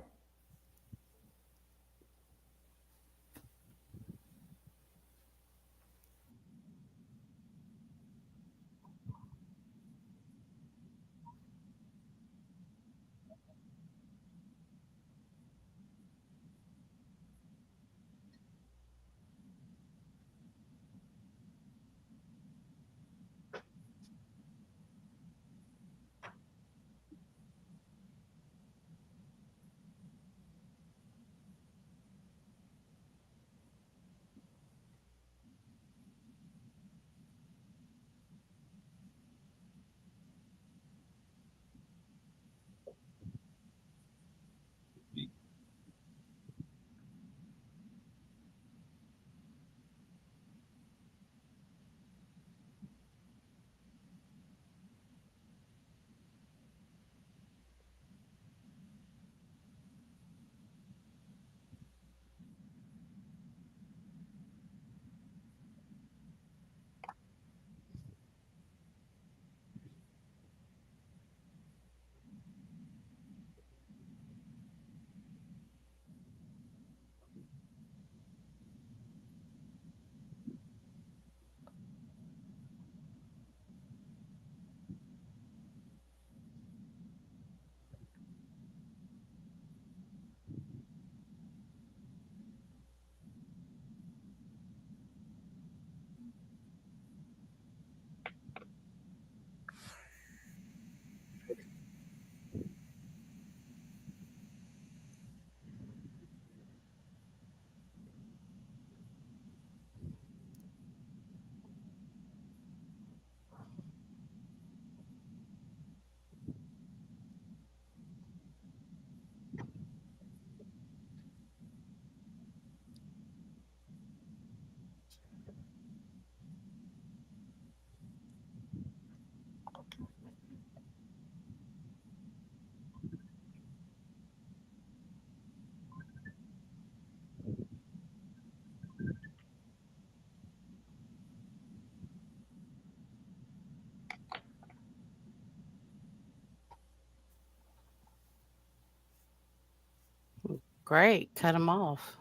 Great. Cut him off.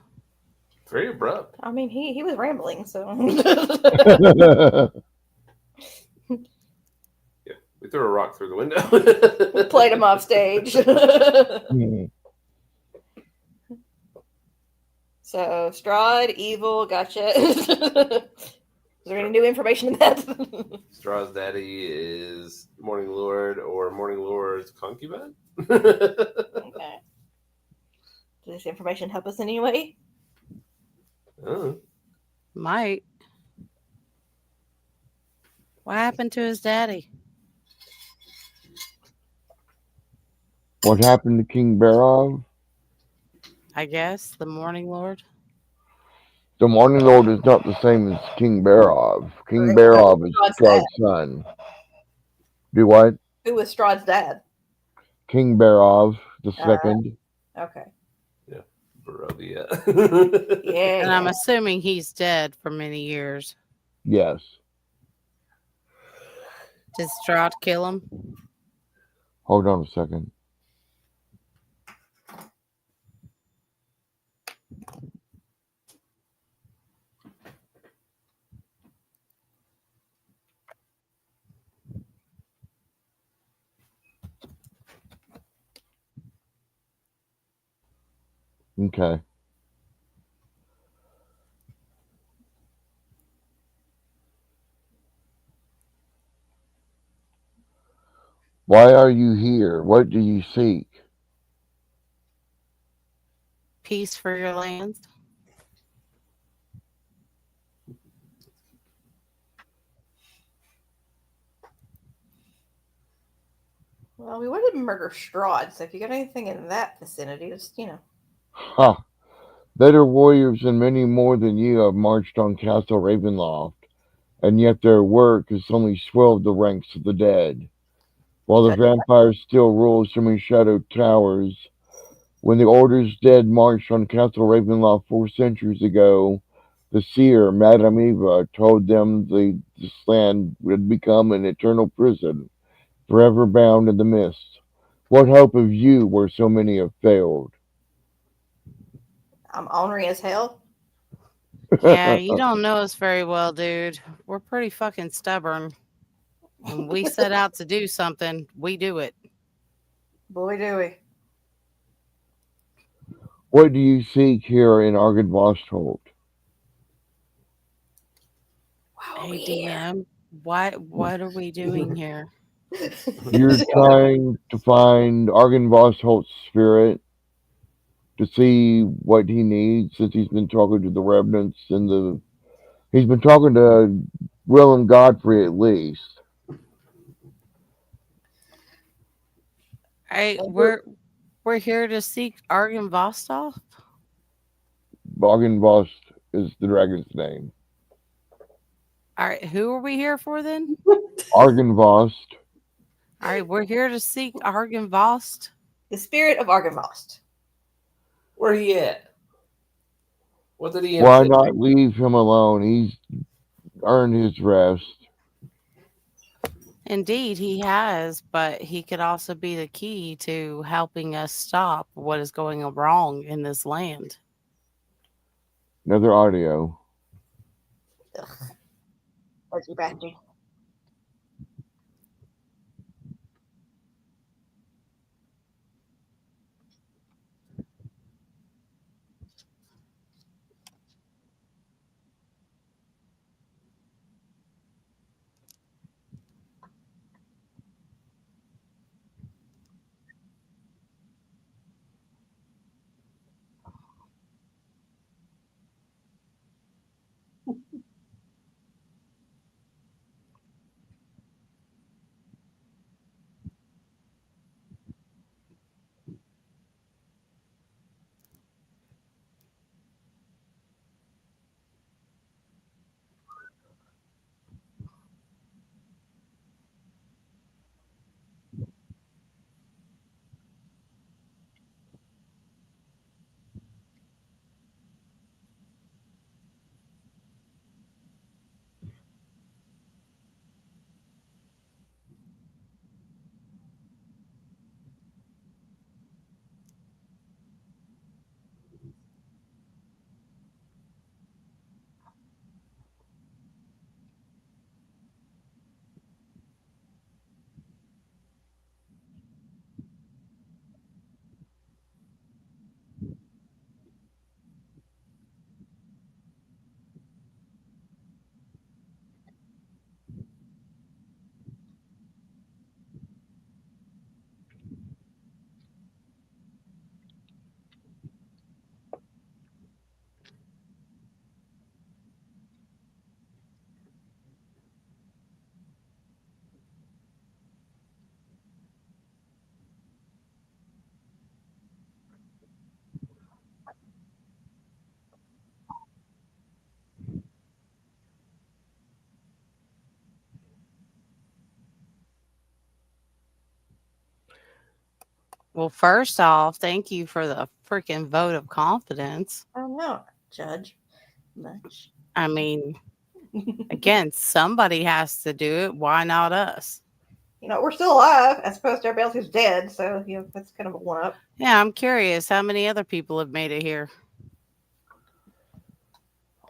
Very abrupt. I mean, he was rambling, so Yeah, we threw a rock through the window. we played him off stage. So Strahd, evil, gotcha. Is there any new information in that? Strahd's daddy is Morning Lord or Morning Lord's concubine. Okay. Does this information help us in any way? Oh. Might. What happened to his daddy? What happened to King Barov? I guess the Morning Lord. The Morning Lord is not the same as King Barov. King Who Barov was is Strahd's Strahd's dad? son. Do what? Who was Strahd's dad? King Barov the second. Okay. Yeah, Barovia. Yeah. And I'm assuming he's dead for many years. Yes. Did Strahd kill him? Hold on a second. Okay. Why are you here? What do you seek? Peace for your lands. Well, we wanted to murder Strahd, so if you got anything in that vicinity, just Ha! Better warriors and many more than you have marched on Castle Ravenloft, and yet their work has only swelled the ranks of the dead. While the vampire still rules so many shadowed towers, when the Order's dead marched on Castle Ravenloft 4 centuries ago, the seer, Madame Eva, told them this land would become an eternal prison, forever bound in the mist. What hope have you where so many have failed? I'm ornery as hell. Yeah, you don't know us very well, dude. We're pretty fucking stubborn. When we set out to do something, we do it. Boy, do we. What do you seek here in Argynvostholt? Hey, DM, what are we doing here? You're trying to find Argynvostholt's spirit to see what he needs since he's been talking to the revenants and he's been talking to Willem Godfrey at least. Hey, we're here to seek Argon Vostok. Argynvost is the dragon's name. All right, who are we here for then? Argynvost. All right, we're here to seek Argon Vost. The spirit of Argynvost. Where he at? What did he Why say? not leave him alone? He's earned his rest. Indeed, he has, but he could also be the key to helping us stop what is going wrong in this land. Another audio. Archie Batchy. Well, first off, thank you for the freaking vote of confidence. I'm not judge much. I mean, again, somebody has to do it. Why not us? We're still alive as opposed to everybody else who's dead. So, that's kind of a one up. Yeah, I'm curious how many other people have made it here.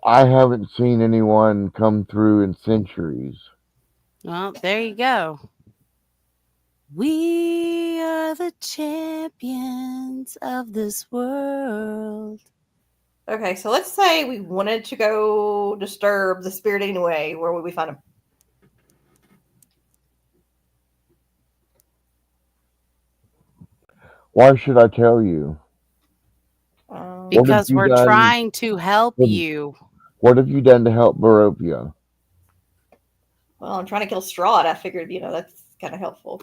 I haven't seen anyone come through in centuries. Well, there you go. We are the champions of this world. Okay, so let's say we wanted to go disturb the spirit anyway. Where would we find him? Why should I tell you? Um, What have Because you we're done? trying to help you. What have you done to help Barovia? well, I'm trying to kill Strahd. I figured, that's kind of helpful.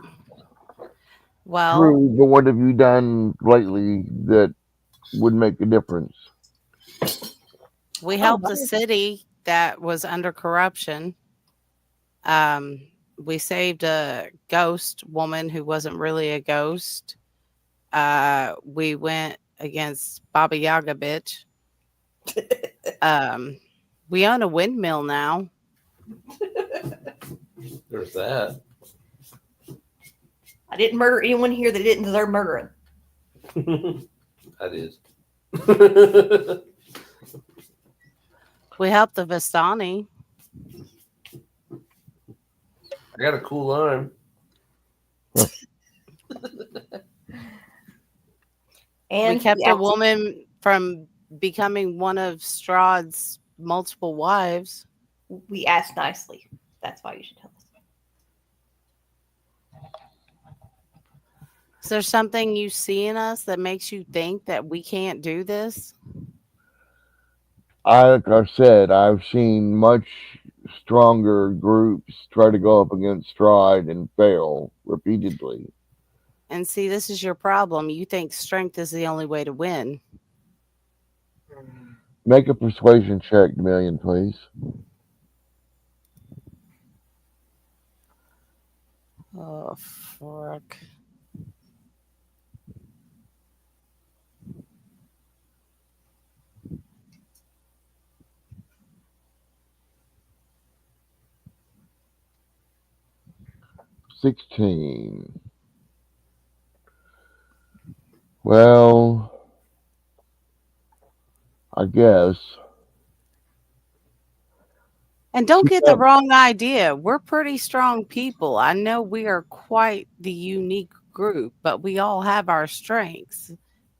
Well, True, but what have you done lately that would make a difference? we helped a city that was under corruption. We saved a ghost woman who wasn't really a ghost. We went against Baba Yaga bitch. We own a windmill now. There's that. I didn't murder anyone here that didn't deserve murdering. I did. We helped the Vistani. I got a cool arm. And We kept a woman from becoming one of Strahd's multiple wives. we asked nicely. That's why you should tell us. Is there something you see in us that makes you think that we can't do this? Like I said, I've seen much stronger groups try to go up against Strahd and fail repeatedly. And see, this is your problem. You think strength is the only way to win. Make a persuasion check, Million, please. Oh, fuck. $16. Well, I guess. And don't get the wrong idea. We're pretty strong people. I know we are quite the unique group, but we all have our strengths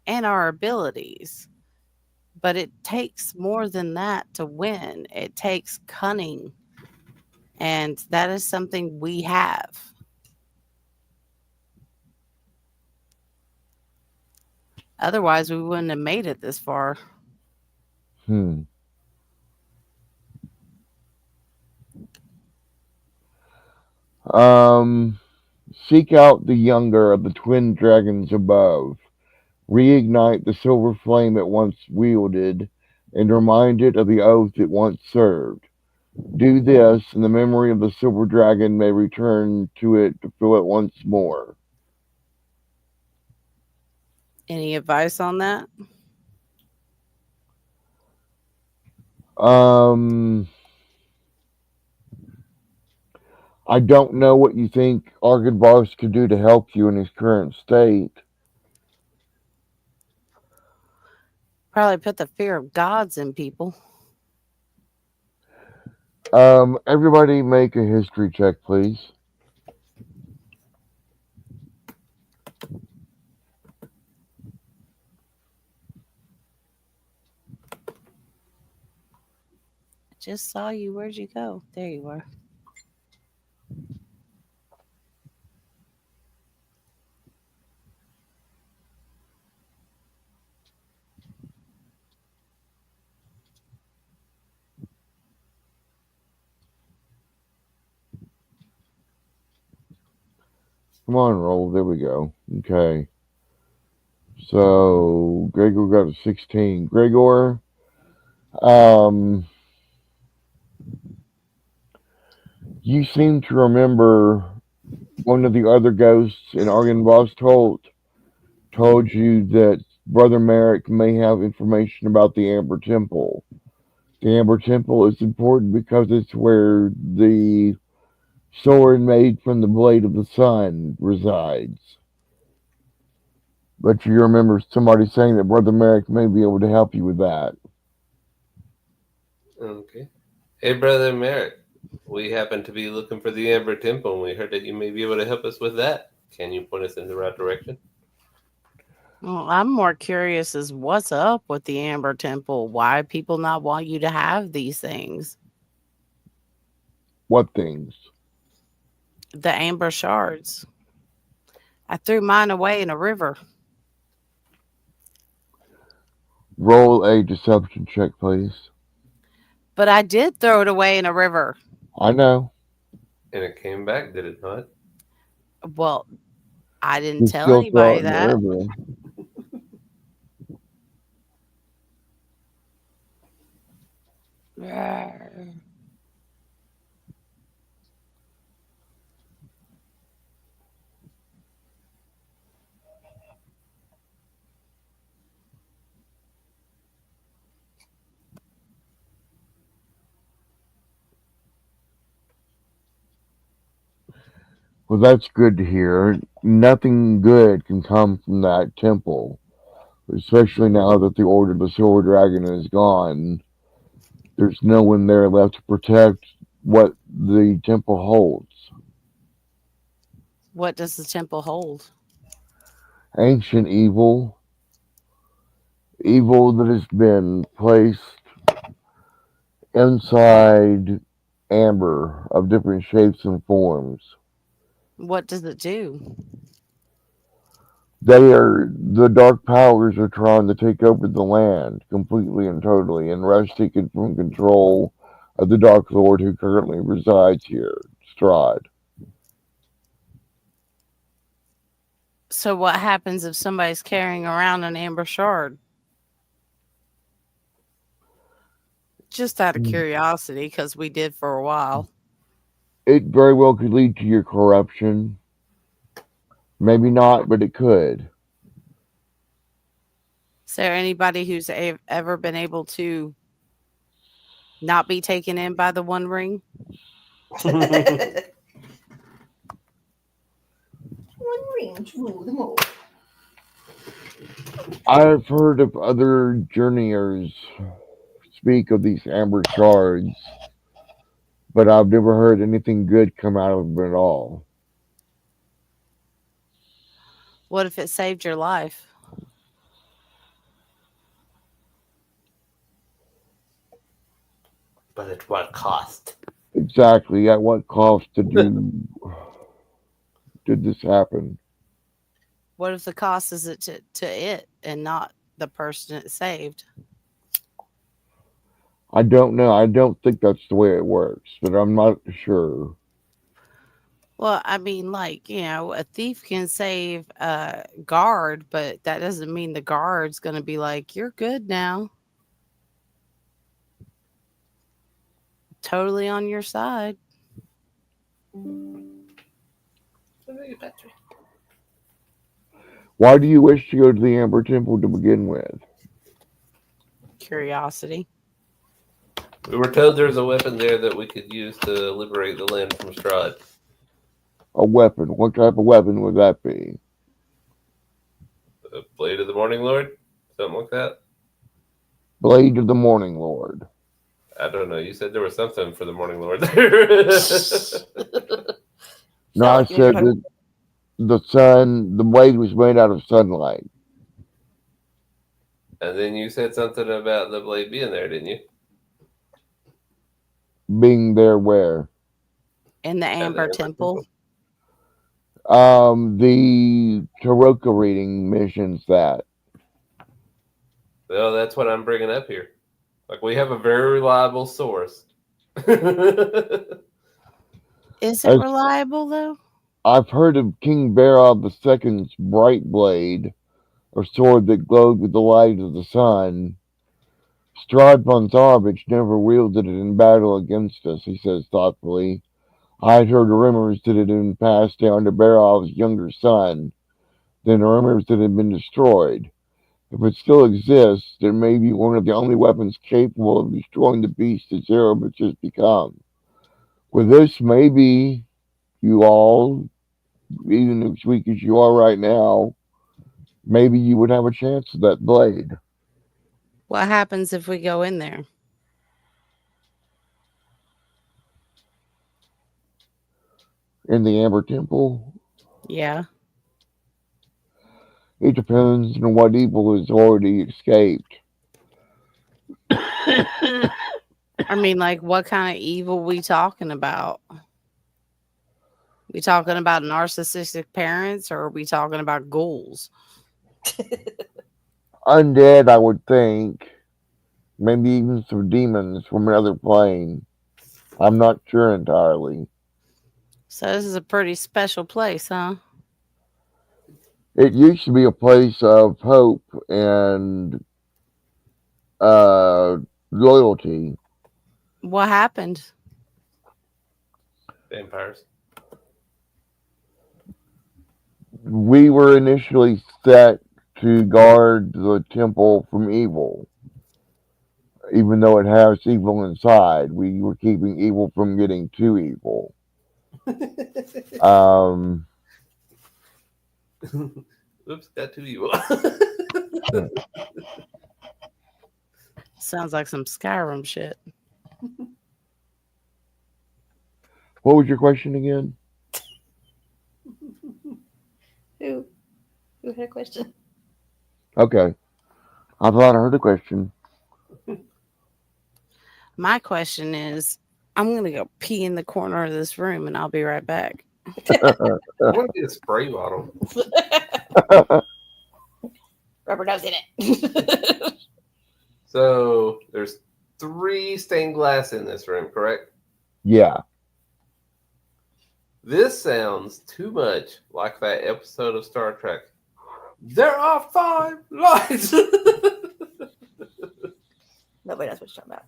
and our abilities. But it takes more than that to win. It takes cunning. And that is something we have. Otherwise, we wouldn't have made it this far. Seek out the younger of the twin dragons above. Reignite the silver flame it once wielded, and remind it of the oath it once served. Do this, and the memory of the silver dragon may return to it to fill it once more. Any advice on that? I don't know what you think Argynvost could do to help you in his current state. Probably put the fear of gods in people. Everybody make a history check, please. I just saw you. Where'd you go? There you are. Come on, roll. There we go. Okay. So Gregor got a 16. Gregor, you seem to remember one of the other ghosts in Argynvost Holt told you that Brother Merrick may have information about the Amber Temple. The Amber Temple is important because it's where the sword made from the blade of the sun resides. But you remember somebody saying that Brother Merrick may be able to help you with that. Okay. Hey, Brother Merrick. We happen to be looking for the Amber Temple, and we heard that you may be able to help us with that. Can you point us in the right direction? Well, I'm more curious as what's up with the Amber Temple. Why people not want you to have these things? What things? The amber shards. I threw mine away in a river. Roll a deception check, please. But I did throw it away in a river. I know. And it came back, did it not? Well, I didn't You tell still throw it anybody in the that. river. Well, that's good to hear. Nothing good can come from that temple, especially now that the Order of the Silver Dragon is gone. There's no one there left to protect what the temple holds. What does the temple hold? Ancient evil, evil that has been placed inside amber of different shapes and forms. What does it do? The dark powers are trying to take over the land completely and totally and wrest it from control of the Dark Lord who currently resides here, Strahd. So what happens if somebody's carrying around an amber shard? Just out of curiosity, because we did for a while. It very well could lead to your corruption. Maybe not, but it could. Is there anybody who's ever been able to not be taken in by the One Ring? One ring to rule them all. I've heard of other journeyers speak of these amber shards, but I've never heard anything good come out of them at all. What if it saved your life? But at what cost? Exactly. At what cost did this happen? What if the cost is it to it and not the person it saved? I don't know. I don't think that's the way it works, but I'm not sure. Well, I mean, like, a thief can save a guard, but that doesn't mean the guard's going to be like, you're good now. Totally on your side. Why do you wish to go to the Amber Temple to begin with? Curiosity. We were told there's a weapon there that we could use to liberate the land from Strahd. A weapon. What type of weapon would that be? The Blade of the Morning Lord? Something like that? Blade of the Morning Lord. I don't know. You said there was something for the Morning Lord there. No, I said that the blade was made out of sunlight. And then you said something about the blade being there, didn't you? Being there where? In the Amber Temple. The Taroka reading mentions that. Well, that's what I'm bringing up here. Like, we have a very reliable source. Is it reliable, though? I've heard of King Barab II's bright blade, or sword that glowed with the light of the sun. Strahd von Zarvich never wielded it in battle against us, he says thoughtfully. I'd heard rumors that it had been passed down to Barab's younger son, than rumors that have been destroyed. If it still exists, it may be one of the only weapons capable of destroying the beast that Cerebus has become. With this, maybe you all, even as weak as you are right now, maybe you would have a chance at that blade. What happens if we go in there? In the Amber Temple, Yeah. it depends on what evil has already escaped. I mean, like, what kind of evil we talking about? We talking about narcissistic parents, or are we talking about ghouls? Undead, I would think. Maybe even some demons from another plane. I'm not sure entirely. So this is a pretty special place, huh? It used to be a place of hope and uh, loyalty. What happened? Vampires. We were initially set to guard the temple from evil. Even though it has evil inside, we were keeping evil from getting too evil. Um, Oops, got too evil. Sounds like some Skyrim shit. what was your question again? Who had a question? Okay. I thought I heard a question. My question is, I'm going to go pee in the corner of this room and I'll be right back. I want to get a spray bottle. Rubber nose in it. So there's 3 stained glass in this room, correct? Yeah. This sounds too much like that episode of Star Trek. There are 5 lights. Nobody knows what you're talking about.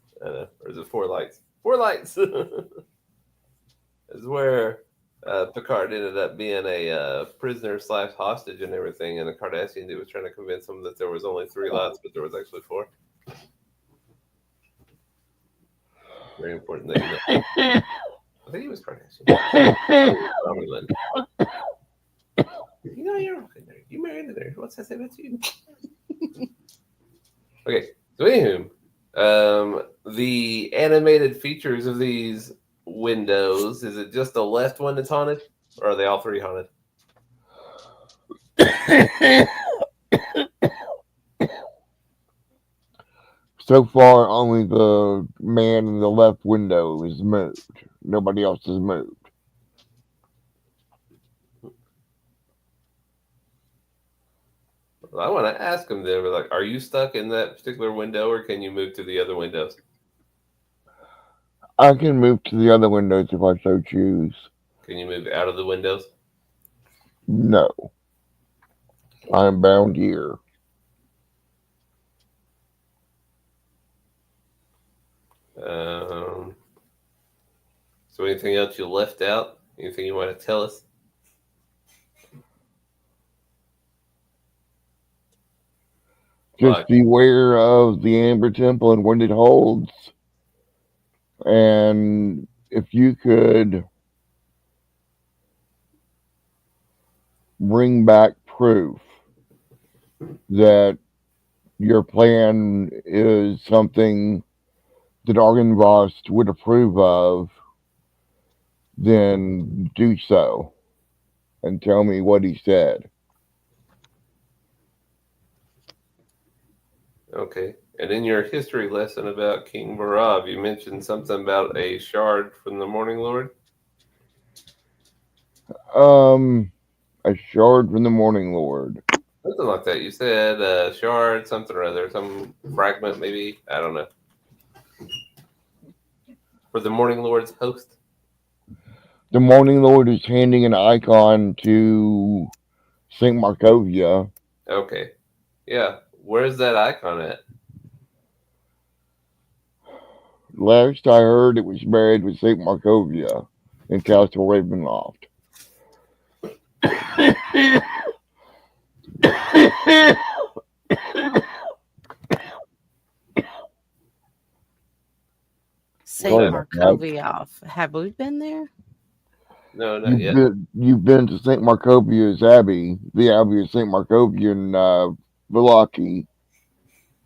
Or is it 4 lights? 4 lights. Is where Picard ended up being a prisoner / hostage and everything, and the Cardassian dude was trying to convince him that there was only 3 lights, but there was actually 4. Very important that you know. I think he was Cardassian. Romulan. You know you're okay there. You married there. What's that say about you? Okay, so anywho, the animated features of these windows, is it just the left one that's haunted, or are they all 3 haunted? So far, only the man in the left window is moved. Nobody else has moved. Well, I want to ask them then, like, are you stuck in that particular window, or can you move to the other windows? I can move to the other windows if I so choose. Can you move out of the windows? No. I'm bound here. So anything else you left out? Anything you want to tell us? Just beware of the Amber Temple and what it holds. And if you could bring back proof that your plan is something that Argenvost would approve of, then do so and tell me what he said. Okay. And in your history lesson about King Barav, you mentioned something about a shard from the Morning Lord? A shard from the Morning Lord. Something like that. You said a shard, something or other, some fragment maybe. I don't know. For the Morning Lord's host? The Morning Lord is handing an icon to St. Markovia. Okay. Yeah. Where's that icon at? Last I heard, it was buried with St. Markovia in Castle Ravenloft. St. Sorry about that. Markovia. Have we been there? No, not yet. You've been to St. Markovia's Abbey, the Abbey of St. Markovia in Villaki.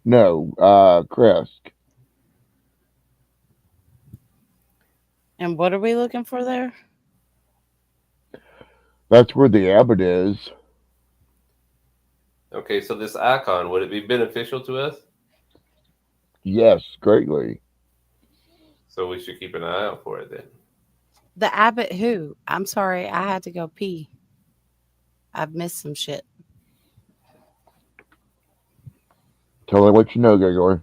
No, Kresk. And what are we looking for there? That's where the abbot is. Okay, so this icon, would it be beneficial to us? Yes, greatly. So we should keep an eye out for it then. The abbot who? I'm sorry, I had to go pee. I've missed some shit. Tell her what you know, Gregor.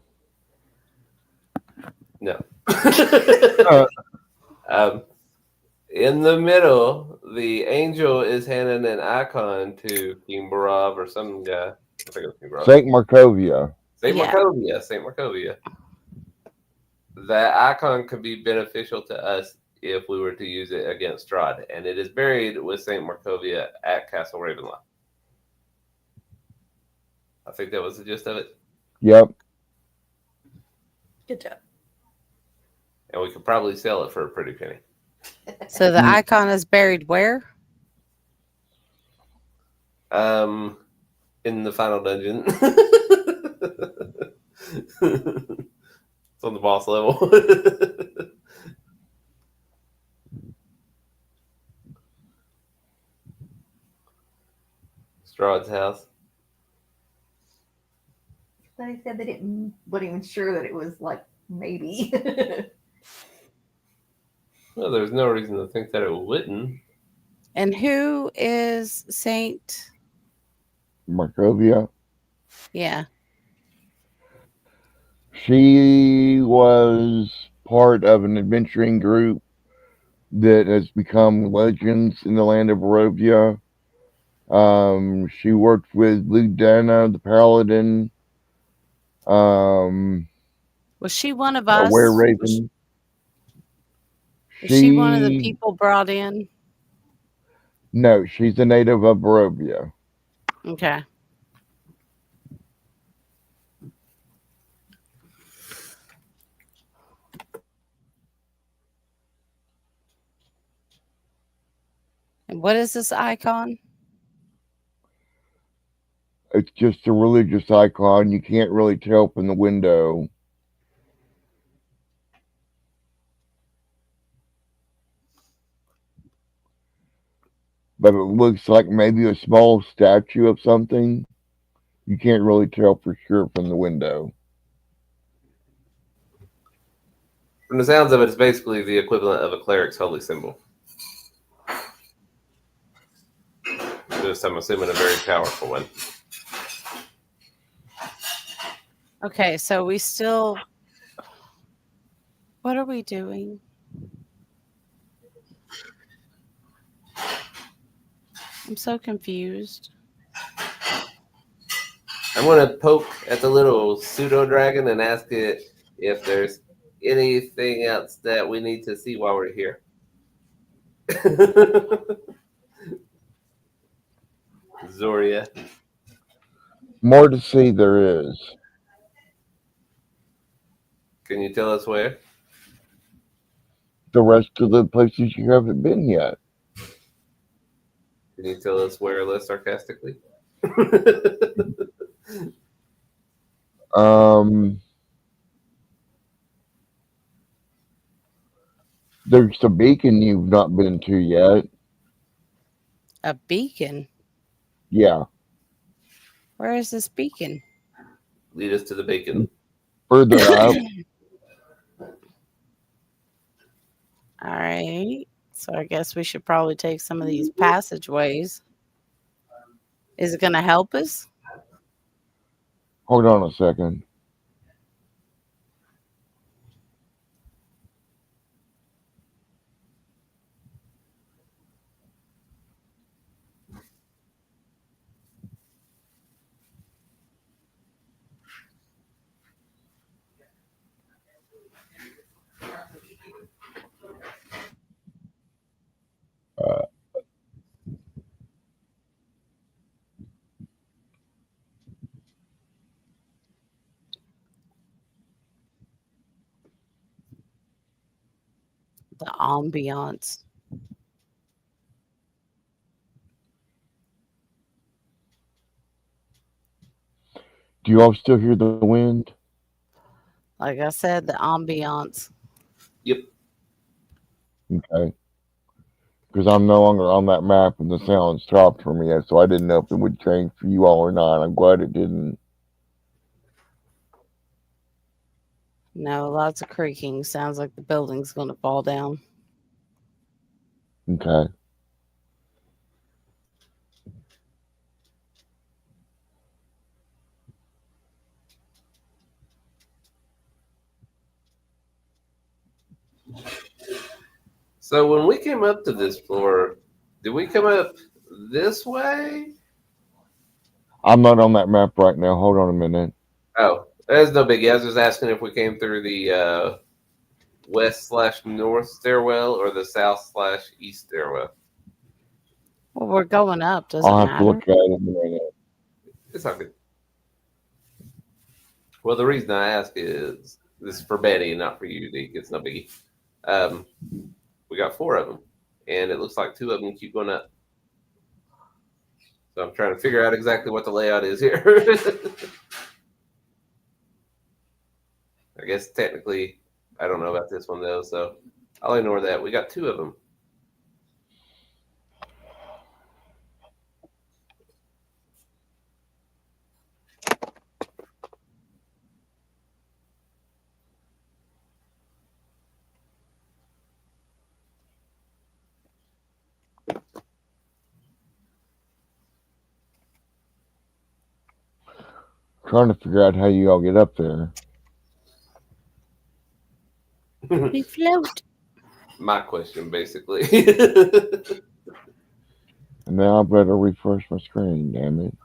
No. Uh, In the middle, the angel is handing an icon to King Barav or some guy. I think it's King Barav. St. Markovia. St. Yeah. Markovia. St. Markovia. That icon could be beneficial to us if we were to use it against Strahd, and it is buried with St. Markovia at Castle Ravenloft. I think that was the gist of it. Yep. Good job. And we could probably sell it for a pretty penny. So the icon is buried where? In the final dungeon. It's on the boss level. Strahd's house. They said they wasn't even sure that it was like maybe. Well, there's no reason to think that it wouldn't. And who is Saint? Markovia. Yeah. She was part of an adventuring group that has become legends in the land of Barovia. She worked with Ludana, the paladin. Was she one of us? Were Was Raven. she one of the people brought in? No, she's a native of Barovia. Okay. And what is this icon? It's just a religious icon. You can't really tell from the window. But it looks like maybe a small statue of something. You can't really tell for sure from the window. From the sounds of it, it's basically the equivalent of a cleric's holy symbol. Just, I'm assuming, a very powerful one. Okay, so we still. What are we doing? I'm so confused. I'm going to poke at the little pseudo dragon and ask it if there's anything else that we need to see while we're here. Zoria. More to see there is. Can you tell us where? The rest of the places you haven't been yet. Can you tell us where less sarcastically? There's the beacon you've not been to yet. A beacon? Yeah. Where is this beacon? Lead us to the bacon. Further up. All right. So I guess we should probably take some of these passageways. Is it going to help us? Hold on a second. The ambiance. Do you all still hear the wind? Like I said, the ambiance. Yep. Okay. Because I'm no longer on that map and the sound stopped for me, so I didn't know if it would change for you all or not. I'm glad it didn't. No, lots of creaking. Sounds like the building's going to fall down. Okay. So when we came up to this floor, did we come up this way? I'm not on that map right now. Hold on a minute. Oh, that's no biggie. I was just asking if we came through the west/north stairwell or the south/east stairwell. Well, we're going up. Does I'll it have to matter? look at it in a minute. It's all good. Well, the reason I ask is this is for Betty, not for you, Deke. It's no biggie. We got 4 of them, and it looks like 2 of them keep going up. So I'm trying to figure out exactly what the layout is here. I guess technically, I don't know about this one though, so I'll ignore that. We got 2 of them. Trying to figure out how you all get up there. We float. My question, basically. And now I better refresh my screen, damn it.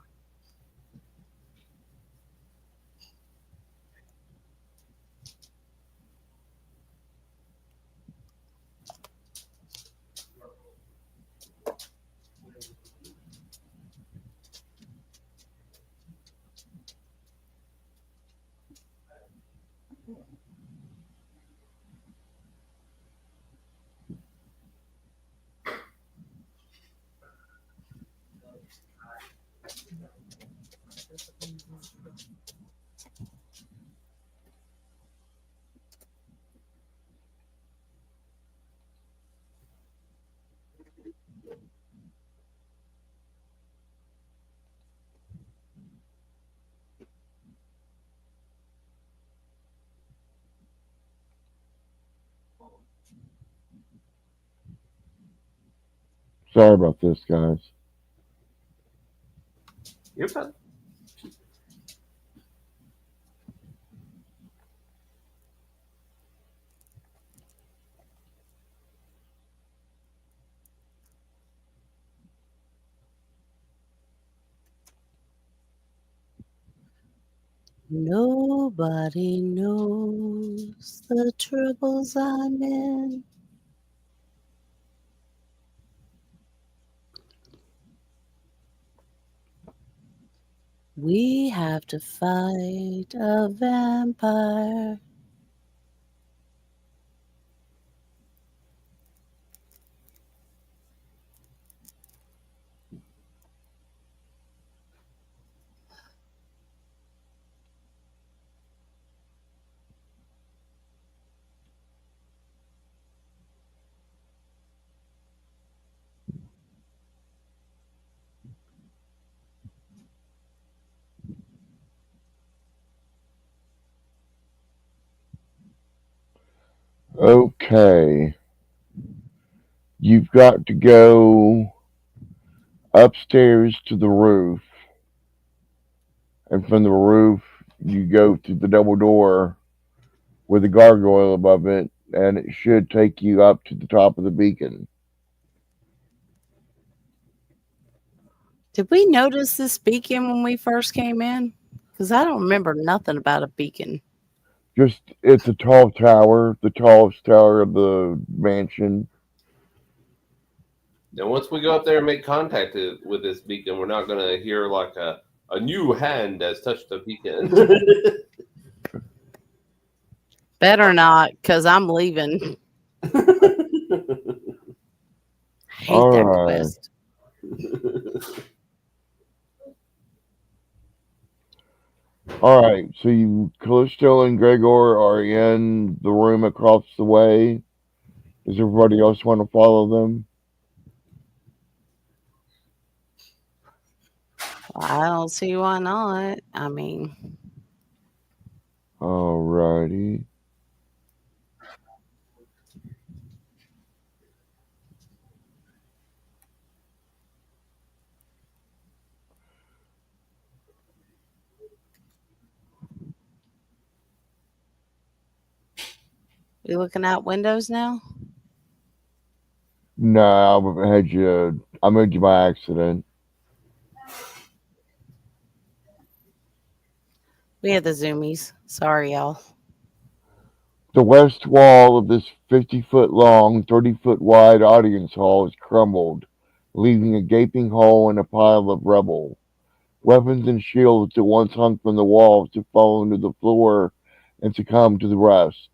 Sorry about this, guys. You're fine. Nobody knows the troubles I'm in. We have to fight a vampire. Okay. You've got to go upstairs to the roof. And from the roof, you go through the double door with a gargoyle above it, and it should take you up to the top of the beacon. Did we notice this beacon when we first came in? Because I don't remember nothing about a beacon. Just, it's a tall tower, the tallest tower of the mansion. Now, once we go up there and make contact with this beacon, we're not going to hear like a new hand has touched the beacon. Better not, because I'm leaving. hate All that right. quest. All right. So you, Callisto and Gregor are in the room across the way. Does everybody else want to follow them? I don't see why not. I mean, All righty. we looking out windows now? No, I made you by accident. We had the zoomies. Sorry, y'all. The west wall of this 50-foot long, 30-foot wide audience hall has crumbled, leaving a gaping hole and a pile of rubble. Weapons and shields that once hung from the walls have fallen to the floor and succumbed to the rust.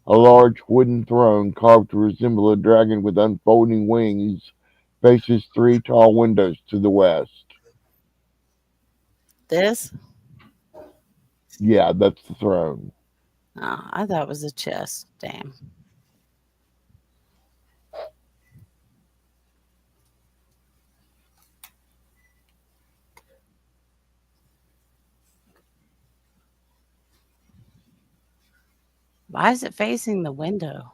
A large wooden throne, carved to resemble a dragon with unfolding wings, faces three tall windows to the west. This? Yeah, that's the throne. Oh, I thought it was a chest. Damn. Why is it facing the window?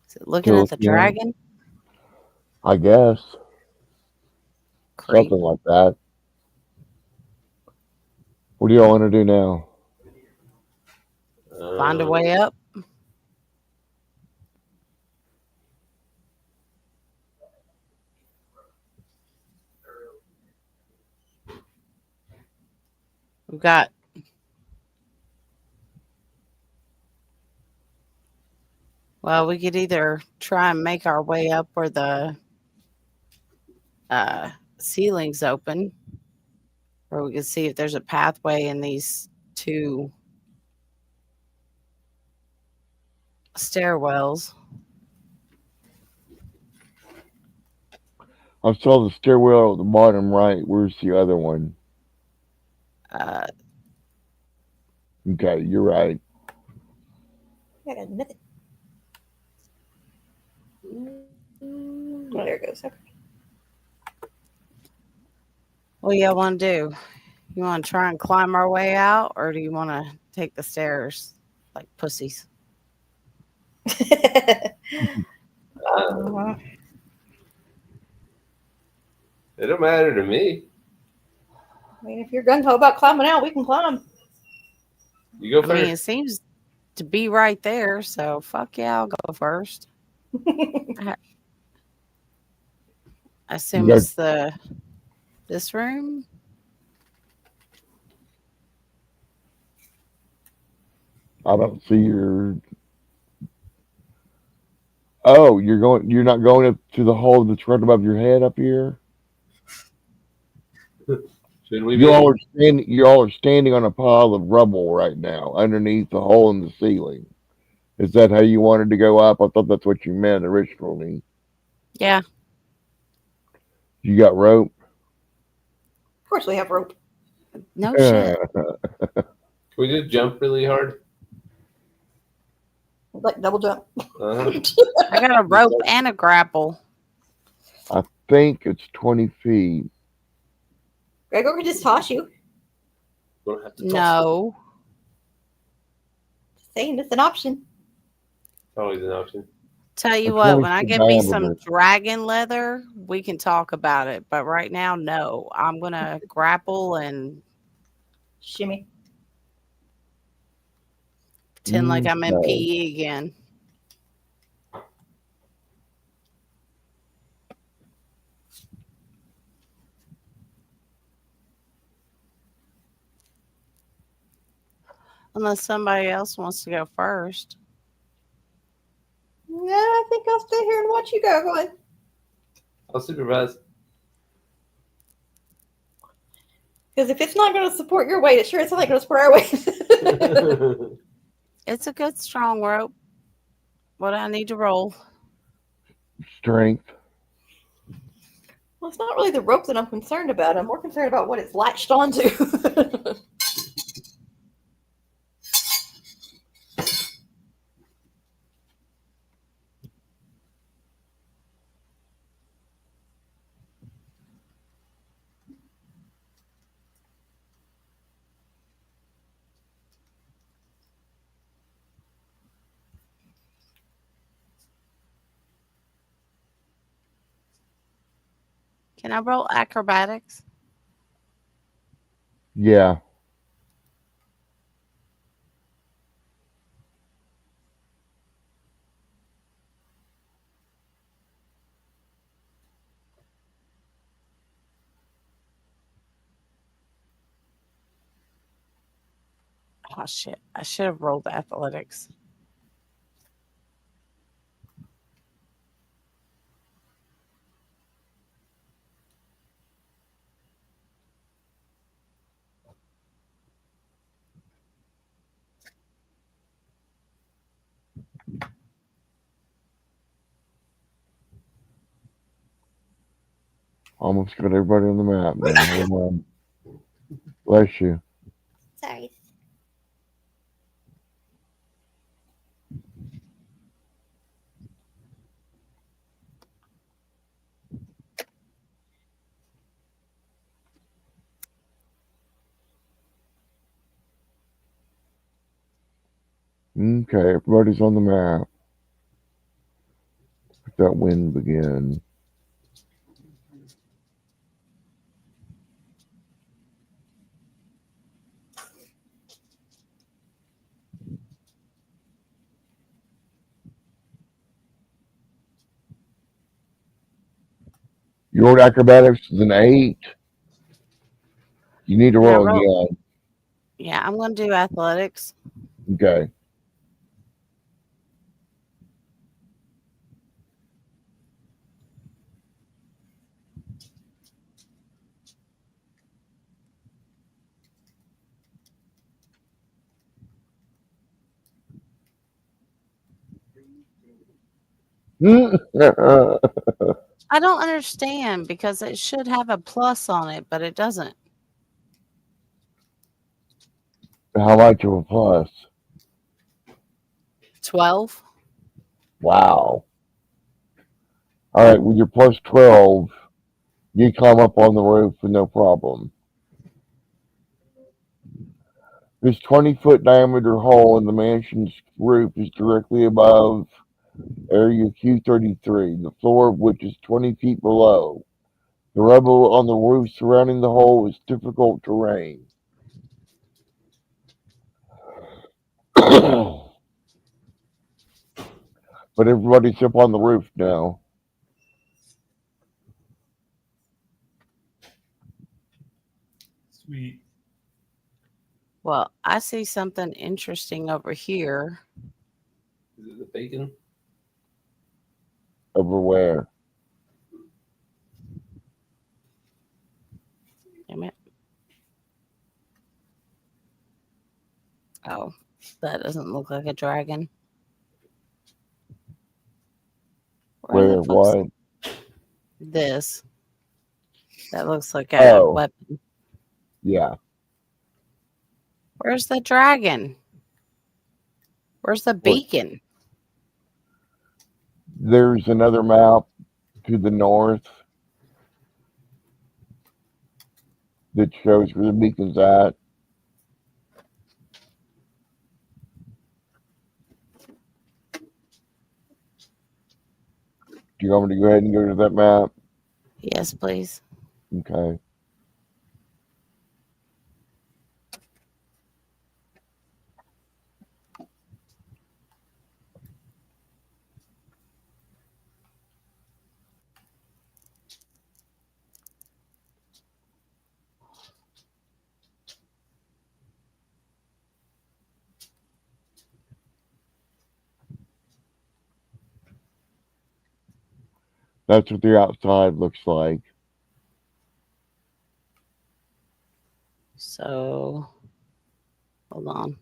Is it looking at the Yeah, dragon? I guess. Creep. Something like that. What do y'all want to do now? Find a way up. We've got. Well, we could either try and make our way up where the ceiling's open, or we could see if there's a pathway in these two stairwells. I saw the stairwell at the bottom right. Where's the other one? Uh, Okay, you're right. I got nothing. Oh, there it goes. Okay. what do y'all want to do? You want to try and climb our way out, or do you want to take the stairs like pussies? It don't matter to me. I mean, if you're gung ho about climbing out, we can climb. You go I first. mean, it seems to be right there, so fuck yeah, I'll go first. I assume You got, it's this room. I don't see your. Oh, you're not going up to the hole that's right above your head up here. Should we You be? all are standing. You all are standing on a pile of rubble right now, underneath the hole in the ceiling. Is that how you wanted to go up? I thought that's what you meant originally. Yeah. You got rope. Of course, we have rope. No shit. Can we just jump really hard? Like double jump. Uh-huh. I got a rope and a grapple. I think it's 20 feet. Gregor can just toss you. Don't have to toss No. Just saying, it's an option. it. Always an option. Tell you A what, 20 when I foot get me some diameter. dragon leather, we can talk about it. But right now, no. I'm gonna grapple and Shimmy. pretend like I'm in Okay. PE again. Unless somebody else wants to go first. Yeah, I think I'll stay here and watch you go. Go ahead. I'll supervise. Because if it's not going to support your weight, it sure it's not going to support our weight. It's a good strong rope. What I need to roll. Strength. Well, it's not really the rope that I'm concerned about. I'm more concerned about what it's latched onto. Can I roll acrobatics? Yeah. Oh shit! I should have rolled athletics. Almost got everybody on the map now. Hold on. Bless you. Sorry. Okay, everybody's on the map. Let that wind begin. Your acrobatics is an 8. You need to Can I roll roll? again. Yeah, I'm gonna do athletics. Okay. How I don't understand because it should have a plus on it, but it doesn't. much of a plus? 12. Wow. All right, with your plus 12, you climb up on the roof with no problem. This 20-foot diameter hole in the mansion's roof is directly above area Q33, the floor of which is 20 feet below. The rubble on the roof surrounding the hole is difficult terrain. But everybody's up on the roof now. Sweet. Well, I see something interesting over here. Is it the bacon? Over where? Damn it. Oh, that doesn't look like a dragon. Where the Where? fuck's What? this? That looks like a Oh, weapon. yeah. Where's the dragon? Where's the What? beacon? There's another map to the north that shows where the beacon's at. Do you want me to go ahead and go to that map? Yes, please. Okay. That's what the outside looks like. So, hold on.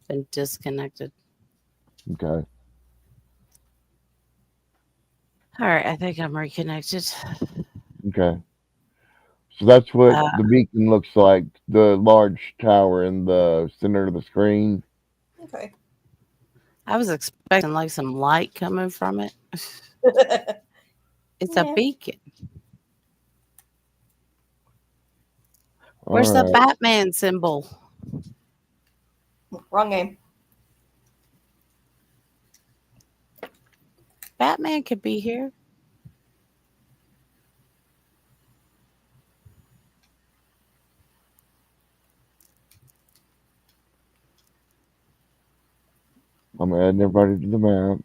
Been disconnected. Okay. All right, I think I'm reconnected. Okay. So that's what Uh, the beacon looks like, the large tower in the center of the screen. Okay. I was expecting like some light coming from it. It's a Yeah. beacon. All Where's the right. Batman symbol? Wrong game. Batman could be here. I'm adding everybody to the map.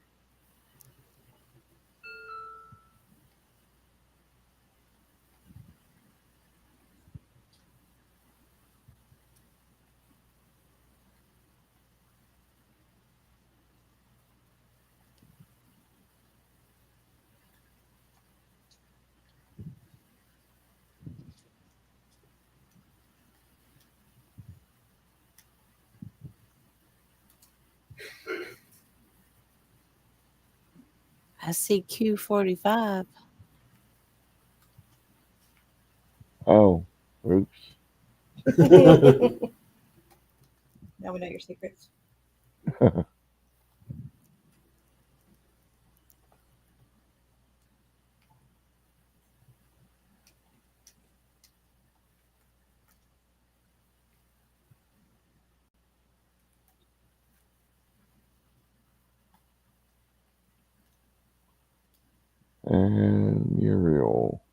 I see Q45. Oh, oops. Now we know your secrets. And Muriel.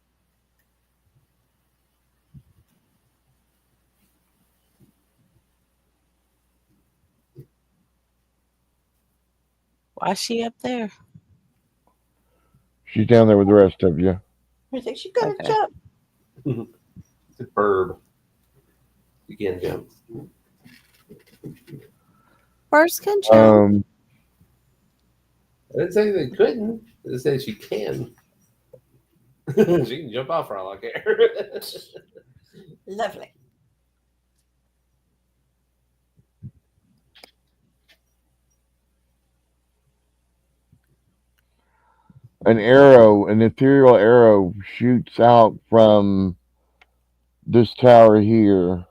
Why is she up there? She's down there with the rest of you. I think she's gonna Okay. jump. Superb. You can jump. Birds can jump. I didn't say they couldn't. I said she can. She can jump off for all I care. Lovely. An ethereal arrow shoots out from this tower here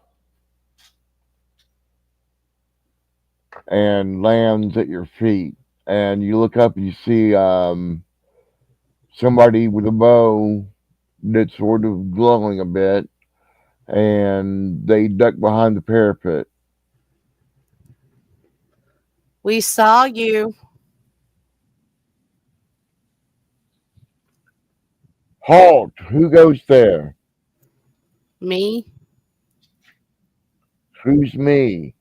and lands at your feet. And you look up and you see somebody with a bow that's sort of glowing a bit, and they duck behind the parapet. We saw you. Halt! Who goes there? Me. Who's me?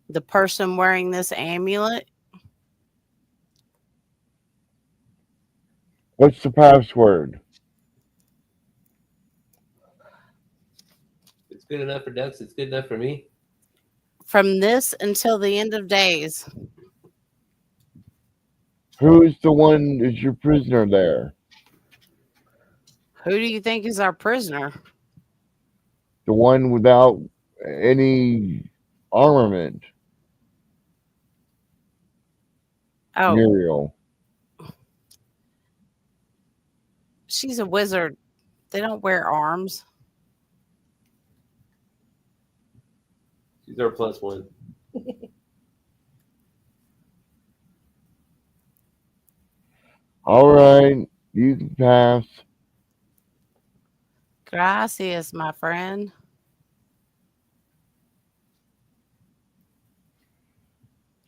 The person wearing this amulet. What's the password? It's good enough for ducks. It's good enough for me. From this until the end of days. Who is the one that's your prisoner there? Who do you think is our prisoner? The one without any armament? Oh, Muriel. she's a wizard. They don't wear arms. She's our +1. All right, you can pass. Gracias, my friend.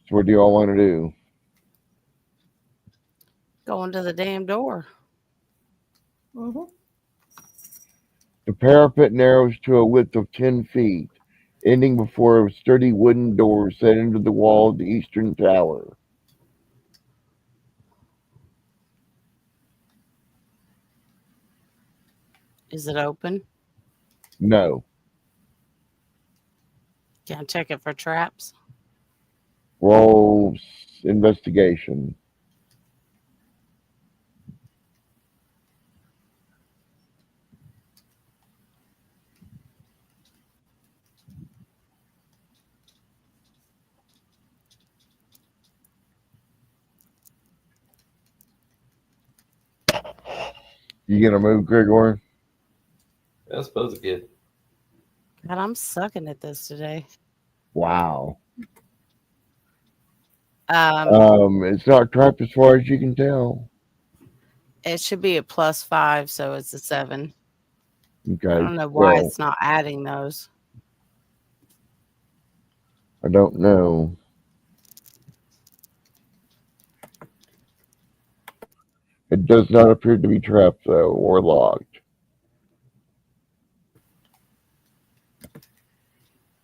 So what do y'all want to do? Going to the damn door. Mm-hmm. The parapet narrows to a width of 10 feet, ending before a sturdy wooden door set into the wall of the eastern tower. Is it open? No. Can I check it for traps? Roll investigation. You gonna move, Gregor? I suppose it could. God, I'm sucking at this today. Wow. Um, It's not trapped as far as you can tell. it should be a +5, so it's a 7. I Okay. don't know why Well, it's not adding those. I don't know. It does not appear to be trapped though, or locked.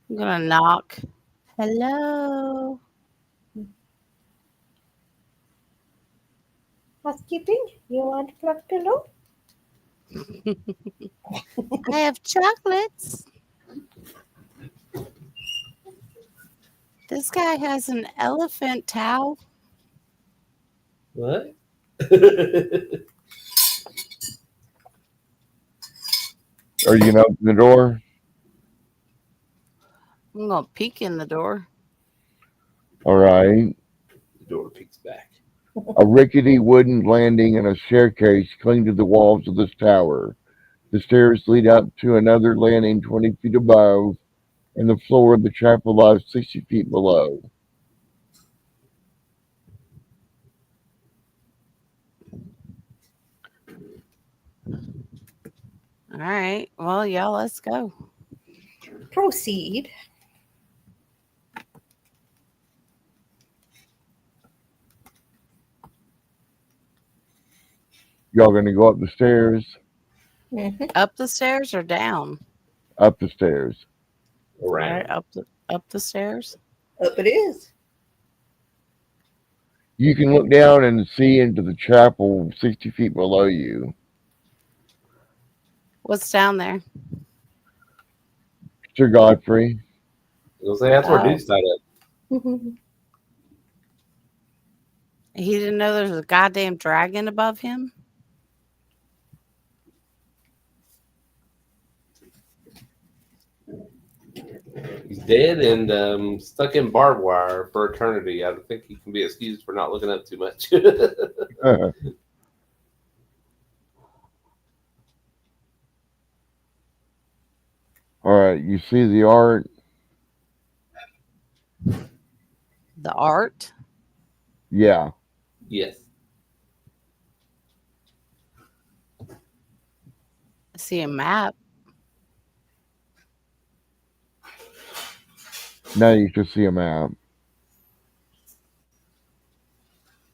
I'm gonna knock. Hello. Housekeeping? You want fluff pillow? I have chocolates. This guy has an elephant towel. What? Are you gonna open the door? I'm gonna peek in the door. All right. The door peeks back. A rickety wooden landing and a staircase cling to the walls of this tower. The stairs lead up to another landing 20 feet above, and the floor of the chapel lies 60 feet below. All right. Well, y'all, let's go. Proceed. Y'all gonna go up the stairs? Mm-hmm. Up the stairs or down? Up the stairs. All Around. right, up the stairs. Up it is. You can look down and see into the chapel 60 feet below you. What's down there? Sir Godfrey. You'll say that's where Oh. Duke's tied up. He didn't know there's a goddamn dragon above him. He's dead and stuck in barbed wire for eternity. I don't think he can be excused for not looking up too much. All right, you see the art? The art. Yeah. Yes. I see a map. Now you can see a map.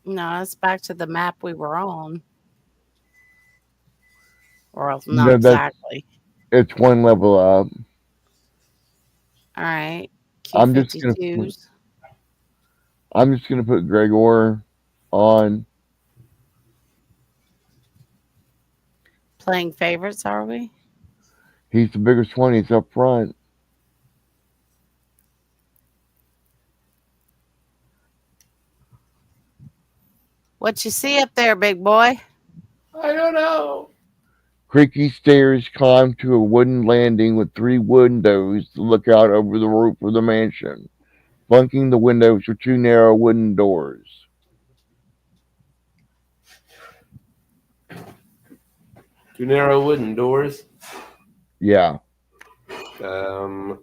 No, it's back to the map we were on. Or else not No, exactly. It's one level up. All right. I'm just gonna Q52s. put Gregor on. Playing favorites, are we? He's the biggest one. He's up front. What you see up there, big boy? I don't know. Creaky stairs climb to a wooden landing with 3 windows to look out over the roof of the mansion. Flanking the windows are 2 narrow wooden doors. Two narrow wooden doors. Yeah. So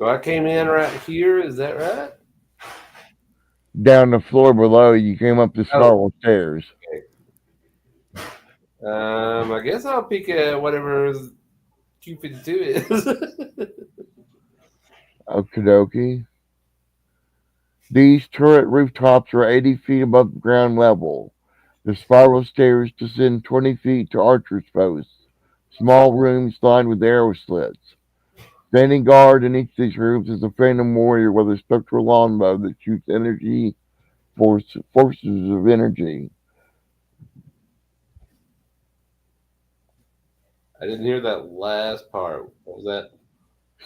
I came in right here. Is that right? Down the floor below, you came up the spiral stairs. I guess I'll pick whatever Q52 is. Okie dokie. These turret rooftops are 80 feet above ground level. The spiral stairs descend 20 feet to archer's posts. Small rooms lined with arrow slits. Standing guard in each of these rooms is a phantom warrior with a spectral longbow that shoots forces of energy. I didn't hear that last part. What was that?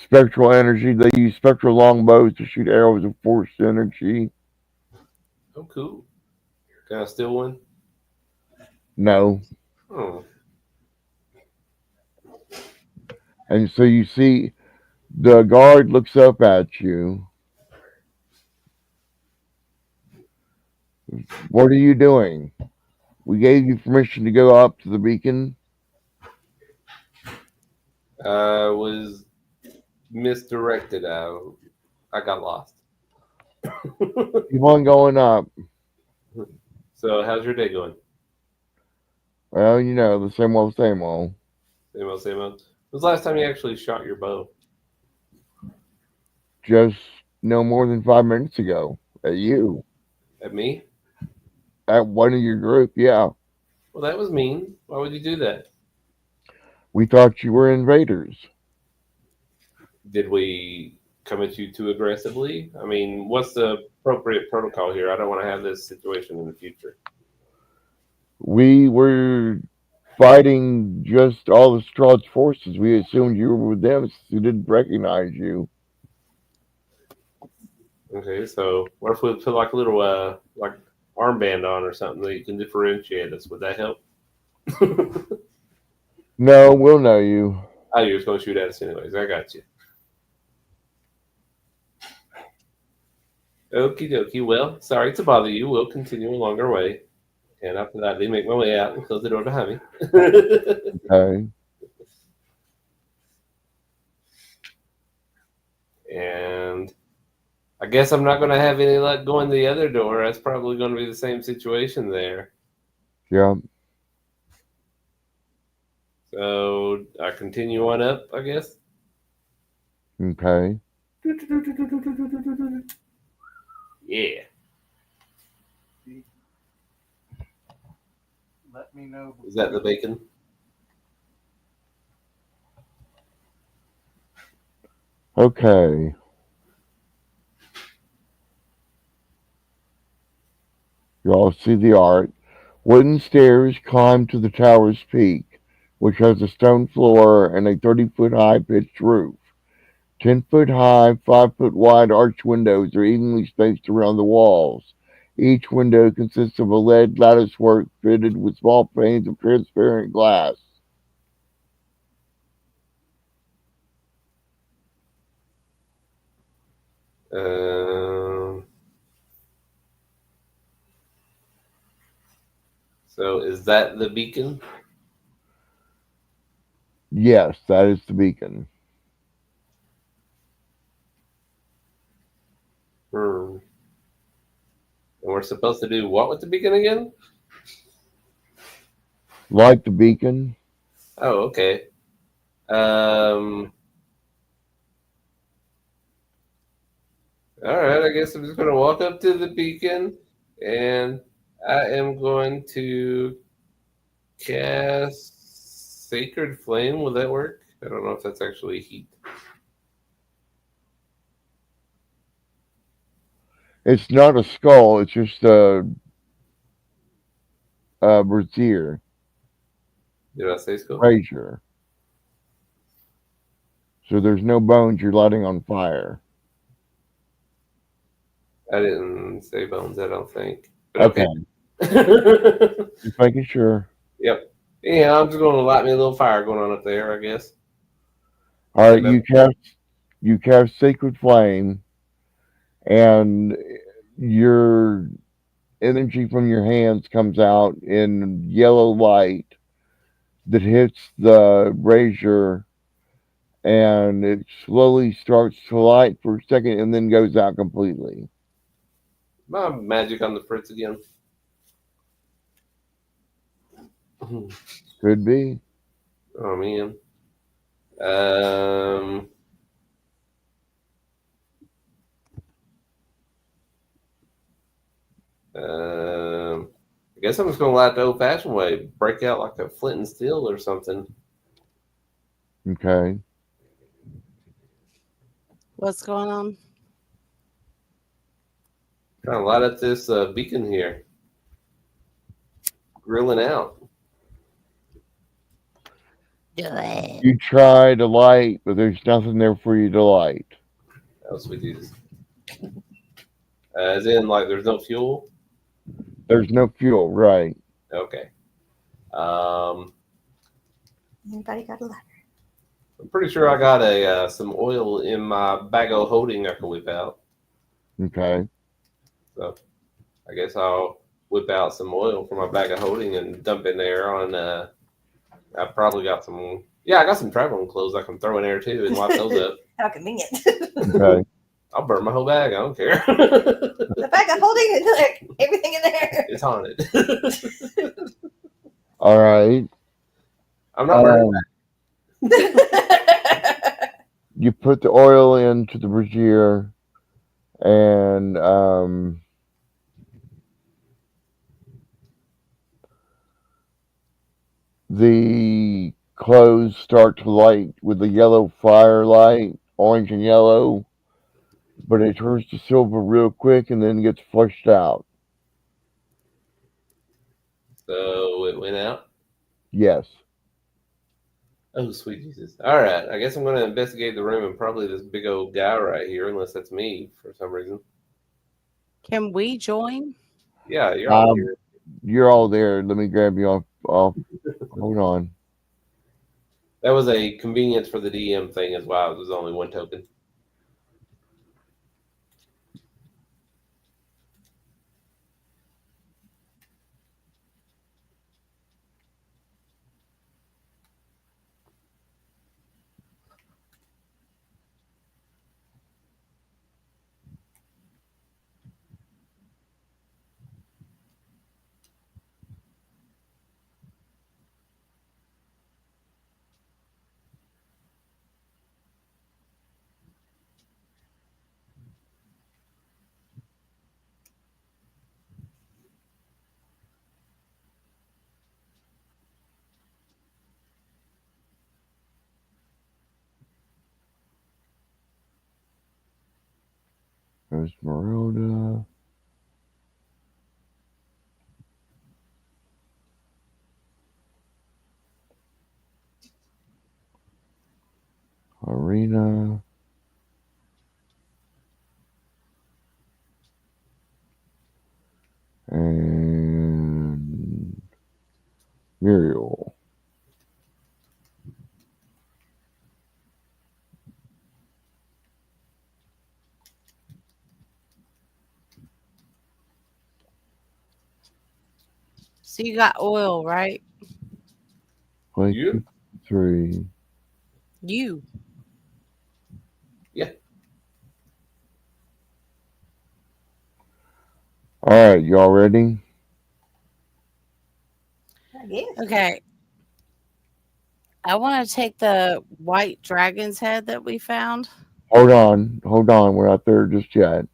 Spectral energy. They use spectral longbows to shoot arrows of force energy. Oh, cool. Can I steal one? No. Oh. And so you see the guard looks up at you. What are you doing? We gave you permission to go up to the beacon. Was misdirected. I got lost. Keep on going up. So, how's your day going? Well, you know, the same old, same old. Same old, same old. When was the last time you actually shot your bow? Just no more than 5 minutes ago. At you. At me? At one of your group, yeah. Well, that was mean. Why would you do that? We thought you were invaders. Did we come at you too aggressively? I mean, what's the appropriate protocol here? I don't want to have this situation in the future. We were fighting just all the Strahd's forces. We assumed you were with them, so we didn't recognize you. Okay, so what if we put like a little like armband on or something that you can differentiate us? Would that help? No, we'll know you. Oh, you're just going to shoot at us anyways. I got you. Okie dokie. Well, sorry to bother you. We'll continue along our way. And after that, they make my way out and close the door behind me. Okay. And I guess I'm not going to have any luck going the other door. That's probably going to be the same situation there. Yeah. So I continue on up, I guess. Okay. Yeah. Let me know. Is that the bacon? Okay. You all see the art. Wooden stairs climb to the tower's peak, which has a stone floor and a 30-foot high pitched roof. 10-foot high, 5-foot wide arch windows are evenly spaced around the walls. Each window consists of a lead latticework fitted with small panes of transparent glass. So is that the beacon? Yes, that is the beacon. And we're supposed to do what with the beacon again? Like the beacon? Oh, okay. All right, I guess I'm just going to walk up to the beacon and I am going to cast Sacred Flame. Will that work? I don't know if that's actually heat. It's not a skull, it's just a brazier. Did I say so? Brazier. So there's no bones you're lighting on fire. I didn't say bones, I don't think. But Okay. okay. Just making sure. Yep. Yeah, I'm just going to light me a little fire going on up there, I guess. All right, you cast Sacred Flame, and your energy from your hands comes out in yellow light that hits the brazier, and it slowly starts to light for a second and then goes out completely. My magic on the fritz again. Could be. Oh man. I guess I'm just gonna light the old-fashioned way. Break out like a flint and steel or something. Okay. What's going on? Trying to light up this beacon here. Grilling out. Do it. You try to light, but there's nothing there for you to light. How sweet is. As in, like, there's no fuel. There's no fuel, right? Okay. Anybody got a lighter? I'm pretty sure I got a some oil in my bag of holding I can whip out. Okay. So I guess I'll whip out some oil from my bag of holding and dump in there on. I probably got some. Yeah, I got some traveling clothes I can throw in there too and wipe those up. How convenient. Okay. I'll burn my whole bag. I don't care. The fact of holding it, like everything in there. It's haunted. All right. I'm not burning. You put the oil into the brazier, and the clothes start to light with the yellow firelight, orange and yellow, but it turns to silver real quick and then gets flushed out. So it went out. Yes. Oh, sweet Jesus. All right. I guess I'm going to investigate the room and probably this big old guy right here, unless that's me for some reason. Can we join? Yeah, you're all here. You're all there. Let me grab you off. Hold on. That was a convenience for the DM thing as well. It was only one token. Esmeralda. Arena. And Muriel. So you got oil, right? Play Yeah. 3. You. Yeah. All right, y'all ready? I guess. Okay. I want to take the white dragon's head that we found. Hold on. We're not there just yet.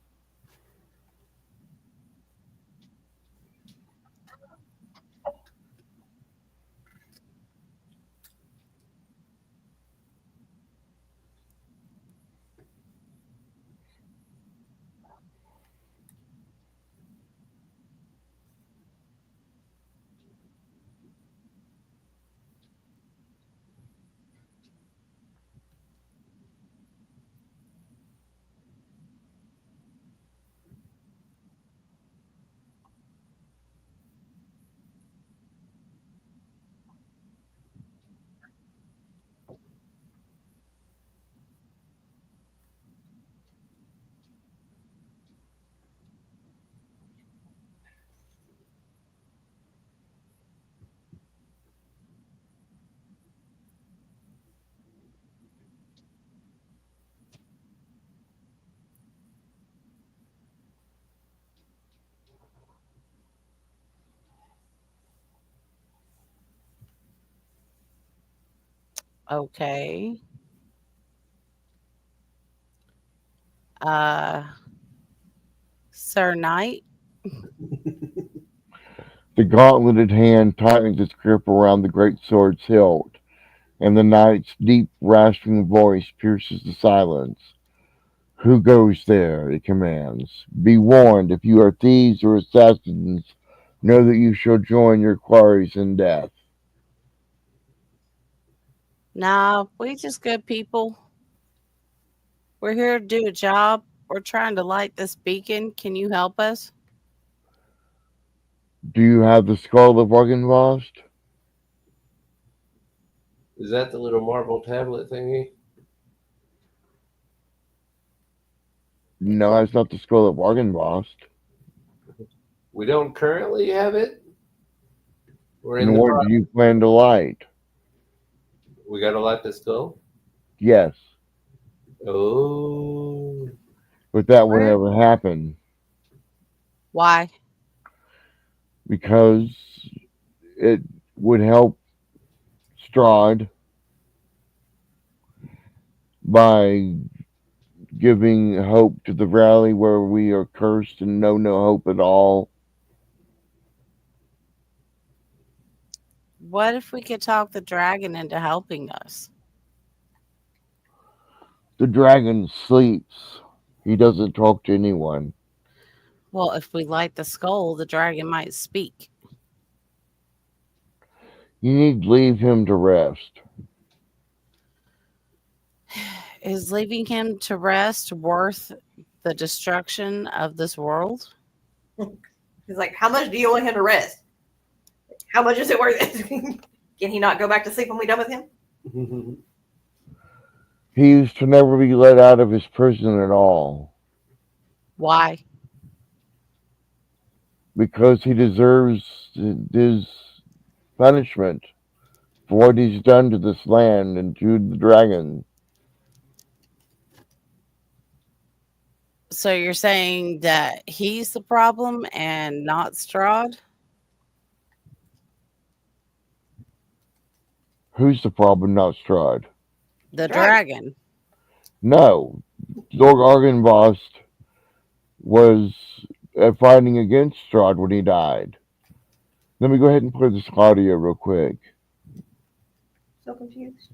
Okay. Uh, Sir Knight. The gauntleted hand tightens its grip around the great sword's hilt, and the knight's deep, rasping voice pierces the silence. Who goes there? It commands. Be warned, if you are thieves or assassins, know that you shall join your quarries in death. Nah, we just good people. We're here to do a job. We're trying to light this beacon. Can you help us? Do you have the skull of Argenvost? Is that the little marble tablet thingy? No, it's not the skull of Argenvost. We don't currently have it. We're in And the what do process. you plan to light? We got to light the skull. Yes, Oh, but that would Where? never happen Why? because it would help Strahd by giving hope to the valley where we are cursed and know no hope at all. What if we could talk the dragon into helping us? The dragon sleeps. He doesn't talk to anyone. Well, if we light the skull, the dragon might speak. You need to leave him to rest. Is leaving him to rest worth the destruction of this world? He's like, how much do you want him to rest? How much is it worth it? Can he not go back to sleep when we're done with him? He used to never be let out of his prison at all Why? because he deserves his punishment for what he's done to this land and to the dragon. So you're saying that he's the problem and not Strahd? Who's the problem, not Strahd? The Dragon. dragon. No, Zorg Argynvost was fighting against Strahd when he died. Let me go ahead and play this audio real quick. So confused.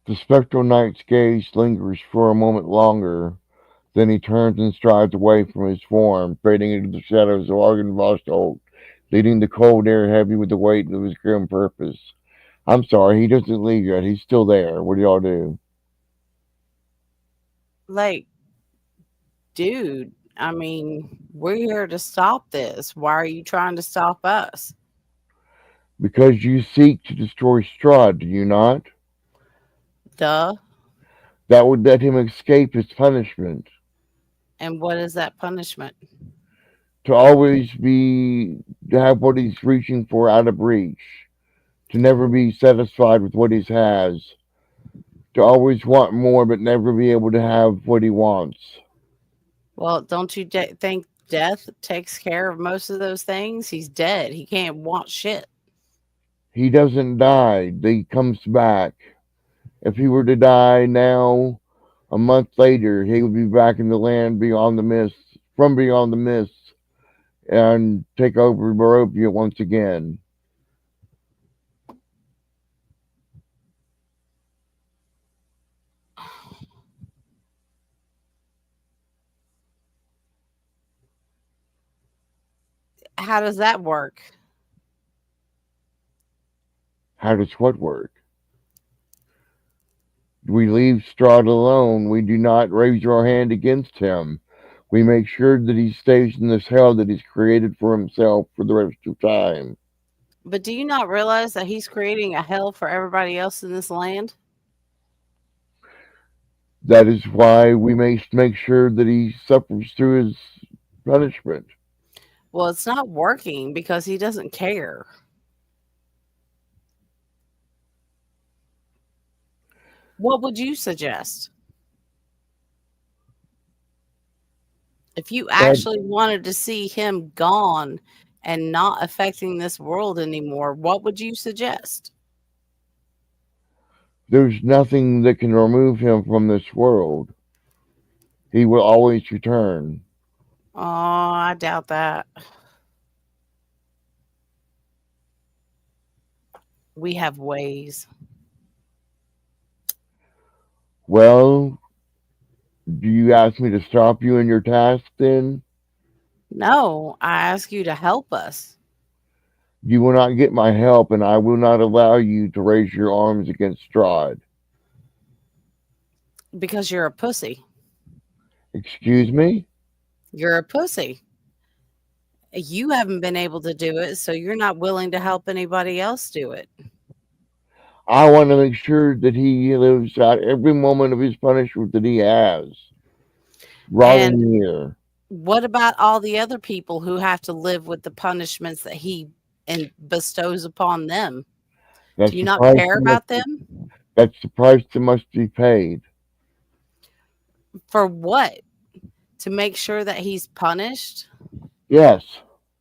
The spectral knight's gaze lingers for a moment longer, then he turns and strides away from his form, fading into the shadows of Argynvost, leaving the cold air heavy with the weight of his grim purpose. I'm sorry, he doesn't leave yet. He's still there. What do y'all do? Like, dude, I mean, we're here to stop this. Why are you trying to stop us? Because you seek to destroy Strahd, do you not? Duh. That would let him escape his punishment. And what is that punishment? To always be, to have what he's reaching for out of reach. To never be satisfied with what he has. To always want more but never be able to have what he wants. Well, don't you think death takes care of most of those things? He's dead. He can't want shit. He doesn't die, he comes back. If he were to die now, a month later, he would be back in the land beyond the mist, from beyond the mist, and take over Barovia once again. How does that work? How does what work? We leave Strahd alone. We do not raise our hand against him. We make sure that he stays in this hell that he's created for himself for the rest of time. But do you not realize that he's creating a hell for everybody else in this land? That is why we make sure that he suffers through his punishment. Well, it's not working because he doesn't care. What would you suggest? If you That actually wanted to see him gone and not affecting this world anymore, what would you suggest? there's nothing that can remove him from this world. He will always return. Oh, I doubt that. We have ways. Well, do you ask me to stop you in your task then? No, I ask you to help us You will not get my help, and I will not allow you to raise your arms against Strahd. because you're a pussy. Excuse me? You're a pussy. You haven't been able to do it, so you're not willing to help anybody else do it. I want to make sure that he lives out every moment of his punishment that he has. And Rotting here. what about all the other people who have to live with the punishments that he and bestows upon them? Do That's you the not price care that must about them? that's the price that must be paid. For what? To make sure that he's punished? Yes.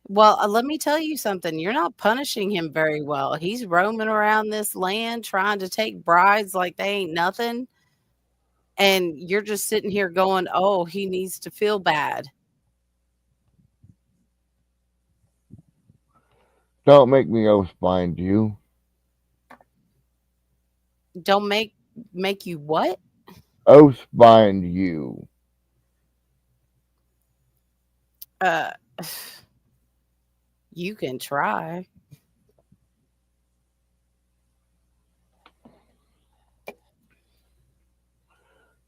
Well, let me tell you something. You're not punishing him very well. He's roaming around this land trying to take brides like they ain't nothing. And you're just sitting here going, oh, he needs to feel bad. Don't make me oath bind you. Don't make you what? Oath bind you. Uh, you can try.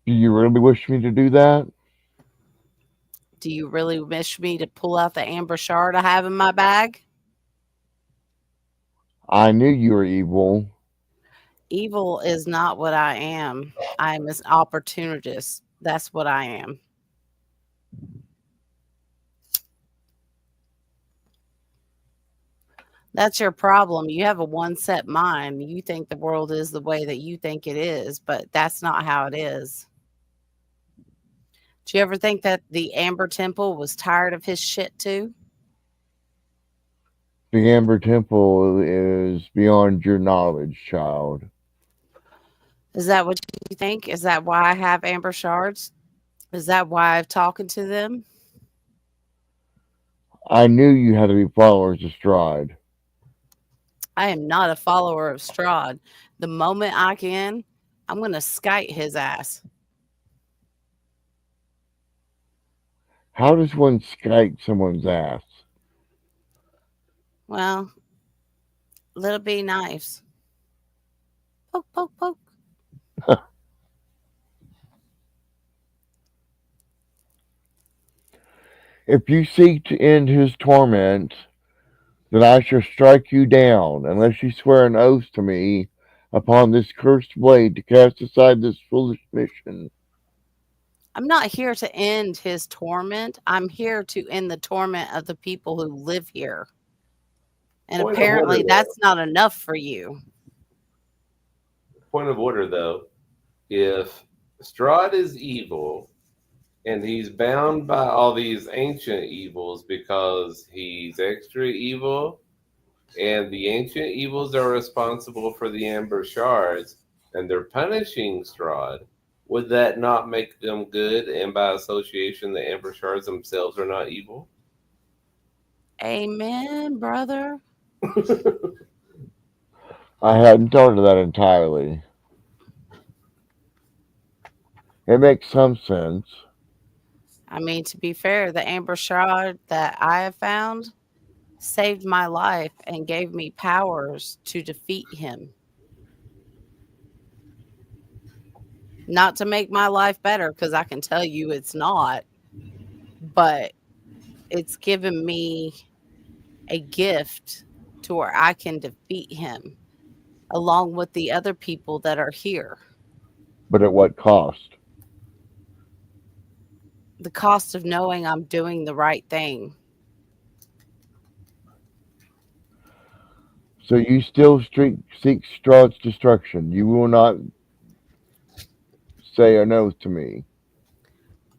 Do you really wish me to do that? Do you really wish me to pull out the amber shard I have in my bag? I knew you were evil. Evil is not what I am. I am an opportunist. That's what I am. That's your problem. You have a one set mind. You think the world is the way that you think it is, but that's not how it is. Do you ever think that the Amber Temple was tired of his shit too? The Amber Temple is beyond your knowledge, child. Is that what you think? Is that why I have amber shards? Is that why I'm talking to them? I knew you had to be followers of Strahd. I am not a follower of Strahd. The moment I can, I'm going to skite his ass. How does one skite someone's ass? Well, little bitty knives. Poke, poke, poke. If you seek to end his torment, then I shall strike you down, unless you swear an oath to me upon this cursed blade to cast aside this foolish mission. I'm not here to end his torment. I'm here to end the torment of the people who live here. And Point of order, apparently though. that's not enough for you. Point of order, though. If Strahd is evil and he's bound by all these ancient evils because he's extra evil, and the ancient evils are responsible for the Amber Shards, and they're punishing Strahd, would that not make them good? And by association, the Amber Shards themselves are not evil? Amen, brother. I hadn't thought of that entirely. It makes some sense. I mean, to be fair, the amber shard that I have found saved my life and gave me powers to defeat him. Not to make my life better, because I can tell you it's not, but it's given me a gift to where I can defeat him along with the other people that are here. But at what cost? The cost of knowing I'm doing the right thing. So you still seek Strahd's destruction. You will not say an oath to me.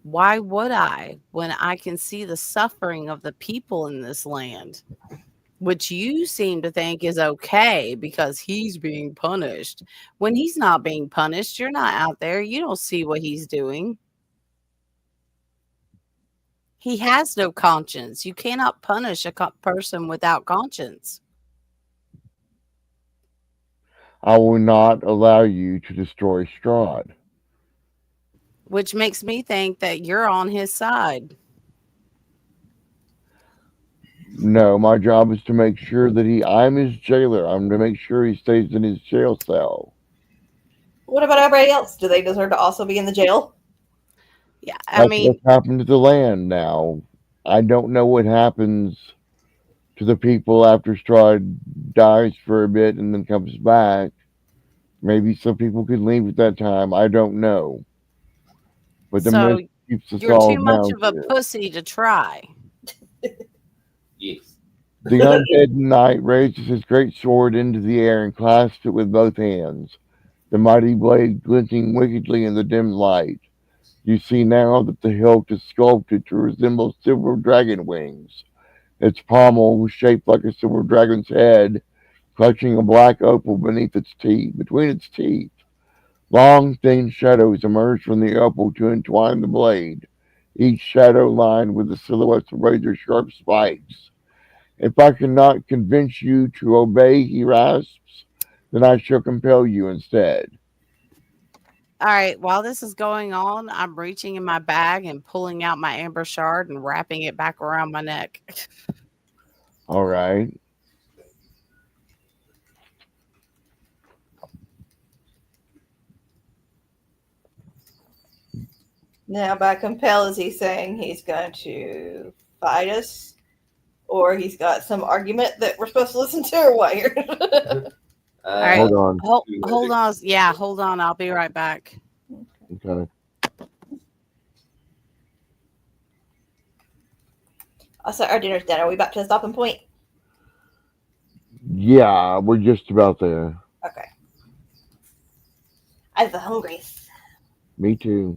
Why would I when I can see the suffering of the people in this land? Which you seem to think is okay because he's being punished. When he's not being punished, you're not out there. You don't see what he's doing. He has no conscience. You cannot punish a person without conscience, I will not allow you to destroy Strahd. which makes me think that you're on his side. No, my job is to make sure that I'm his jailer. I'm to make sure he stays in his jail cell. What about everybody else? Do they deserve to also be in the jail? Yeah, I That's mean, what's happened to the land now. I don't know what happens to the people after Strahd dies for a bit and then comes back. Maybe some people could leave at that time. I don't know. But the so mist keeps us you're all too much down of a here. pussy to try. Yes. The undead knight raises his great sword into the air and clasps it with both hands, the mighty blade glinting wickedly in the dim light. You see now that the hilt is sculpted to resemble silver dragon wings. Its pommel was shaped like a silver dragon's head, clutching a black opal beneath its teeth. Between its teeth, long, thin shadows emerge from the opal to entwine the blade, each shadow lined with the silhouettes of razor-sharp spikes. If I cannot convince you to obey, he rasps, then I shall compel you instead. All right, while this is going on, I'm reaching in my bag and pulling out my amber shard and wrapping it back around my neck. All right. Now, by compel, is he saying he's going to fight us? Or he's got some argument that we're supposed to listen to, or what here? All right, Hold on. hold on. Yeah, hold on. I'll be right back. Okay. Also, our dinner's done. Are we back to the stopping point? Yeah, we're just about there. Okay. I'm hungry. Me too.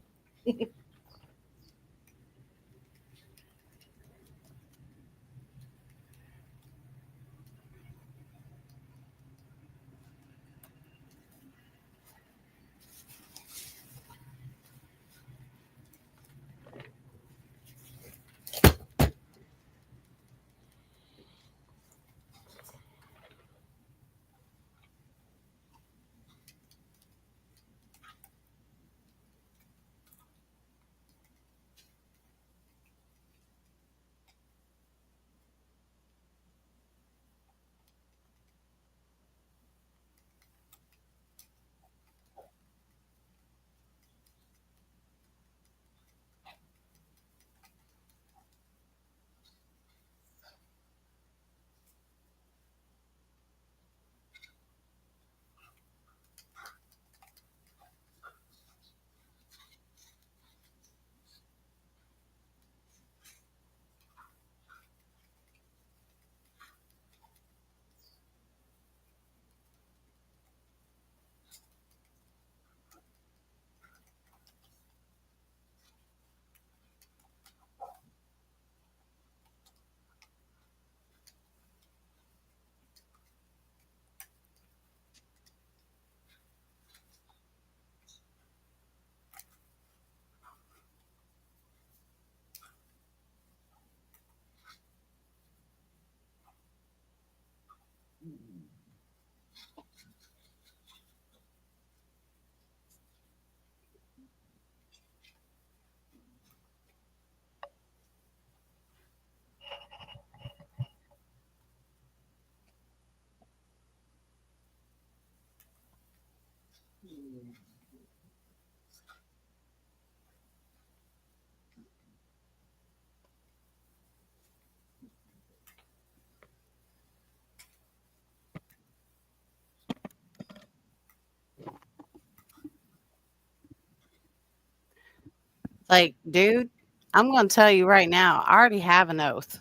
Like, dude, I'm going to tell you right now, I already have an oath.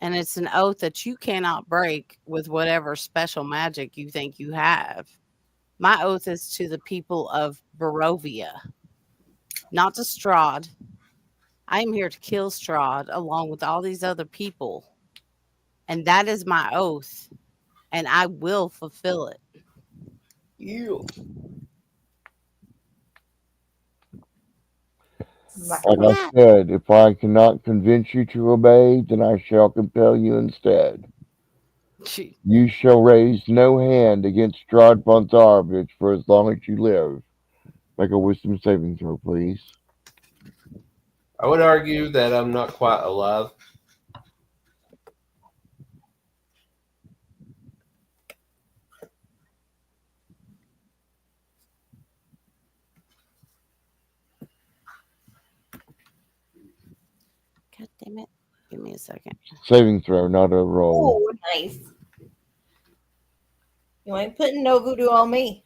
And it's an oath that you cannot break with whatever special magic you think you have. My oath is to the people of Barovia, not to Strahd. I am here to kill Strahd along with all these other people. And that is my oath. And I will fulfill it. You. Like I said, if I cannot convince you to obey, then I shall compel you instead. You shall raise no hand against Strahd von Zarovich for as long as you live. Make a wisdom saving throw, please. I would argue that I'm not quite alive. God damn it. Give me a second. Saving throw, not a roll. Oh, nice. You ain't putting no voodoo on me.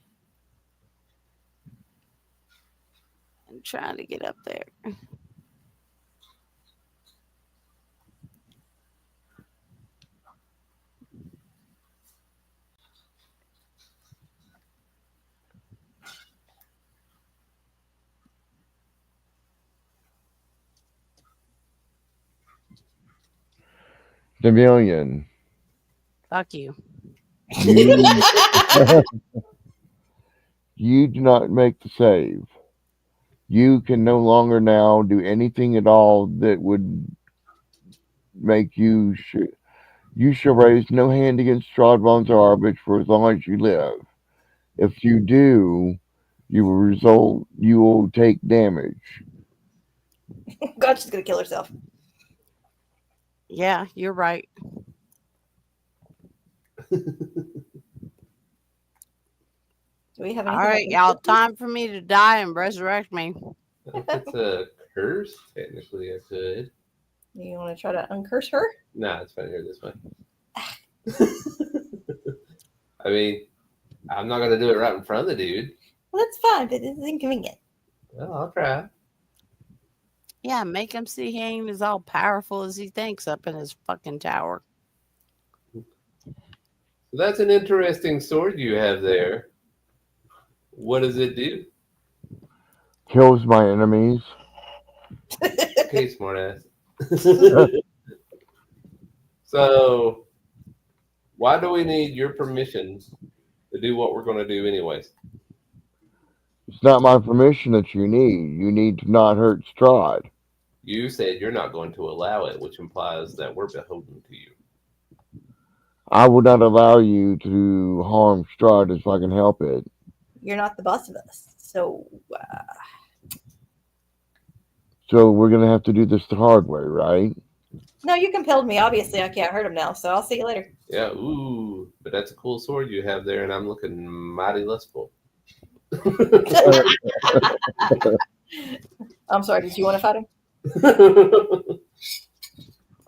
I'm trying to get up there. Demillion. Fuck you. You, you do not make the save. You can no longer now do anything at all that would make you. You shall raise no hand against Strahd von Zarovich for as long as you live. If you do, you will take damage. God, she's gonna kill herself. Yeah, you're right. Do we have All anything? right, y'all. Time for me to die and resurrect me. If it's a curse, technically I could. You want to try to uncurse her? Nah, it's fine here this way. I mean, I'm not gonna do it right in front of the dude. Well, that's fine, but it's inconvenient. Well, I'll try. Yeah, make him see he ain't as all powerful as he thinks up in his fucking tower. So that's an interesting sword you have there. What does it do? Kills my enemies. Okay, smartass. So, why do we need your permission to do what we're going to do anyways? It's not my permission that you need. You need to not hurt Strahd. You said you're not going to allow it, which implies that we're beholden to you. I would not allow you to harm Strahd if I can help it. You're not the boss of us, so So we're gonna have to do this the hard way, right? no, you compelled me. Obviously, I can't hurt him now, so I'll see you later. Yeah, ooh, but that's a cool sword you have there, and I'm looking mighty lustful. I'm sorry, did you want to fight him?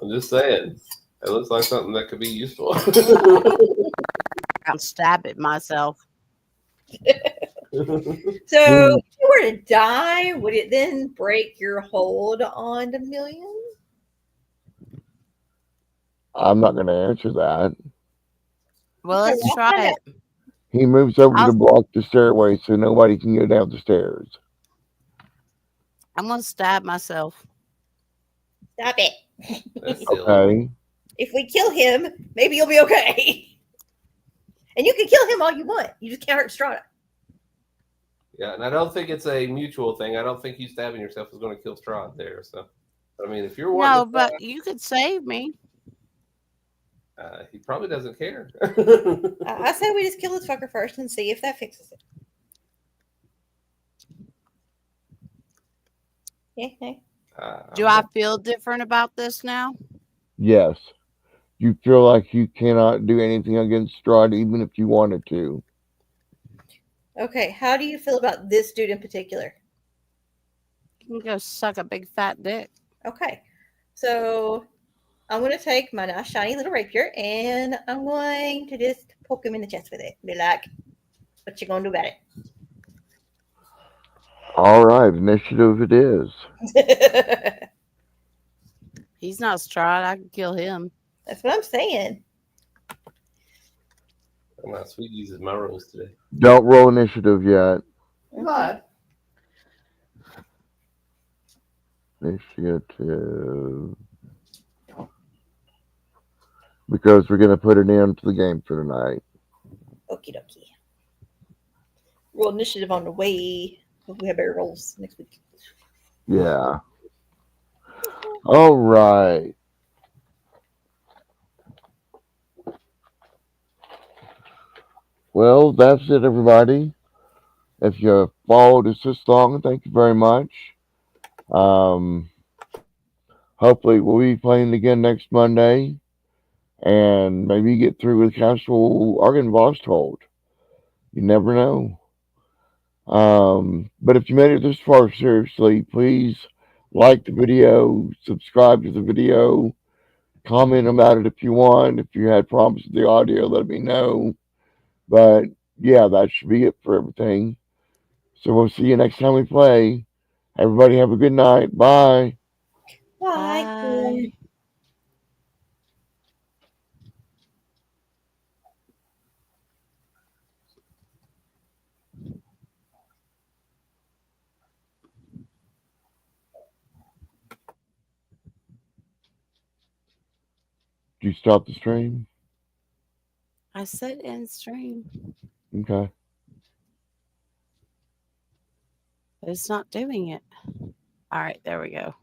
I'm just saying. It looks like something that could be useful. I'll stab it myself. So, if you were to die, would it then break your hold on the million? I'm not gonna answer that. Well, let's Okay, try it. He moves over to I'll- block the stairway so nobody can go down the stairs. I'm going to stab myself. Stop it. That's silly. Okay. If we kill him, maybe you'll be okay. And you can kill him all you want. You just can't hurt Strahd. Yeah, and I don't think it's a mutual thing. I don't think you stabbing yourself is going to kill Strahd there. So, I mean, if you're wanting No, to but you could save me. he probably doesn't care. I say we just kill this fucker first and see if that fixes it. Yeah, hey. Do I feel different about this now? Yes. You feel like you cannot do anything against Strahd even if you wanted to. Okay, how do you feel about this dude in particular? You can go suck a big fat dick. Okay, so I'm going to take my nice shiny little rapier and I'm going to just poke him in the chest with it. Be like, what you going to do about it? All right, initiative it is. He's not Strahd. I can kill him. That's what I'm saying. My sweet uses my rose today. Don't roll initiative yet. What? Initiative. Because we're going to put an end to the game for tonight. Okie dokie. Roll initiative on the way. Hope we have better rolls next week. Yeah. All right. Well, that's it, everybody. If you followed us this long, thank you very much. Um, hopefully, we'll be playing again next Monday and maybe get through with Castle Argynvost Hold. You never know. But if you made it this far, seriously, please like the video, subscribe to the video, comment about it if you want. If you had problems with the audio, let me know. But yeah, that should be it for everything. So we'll see you next time we play. Everybody have a good night. Bye. Bye. Bye. Did you stop the stream? I said end stream. Okay. But it's not doing it. All right, there we go.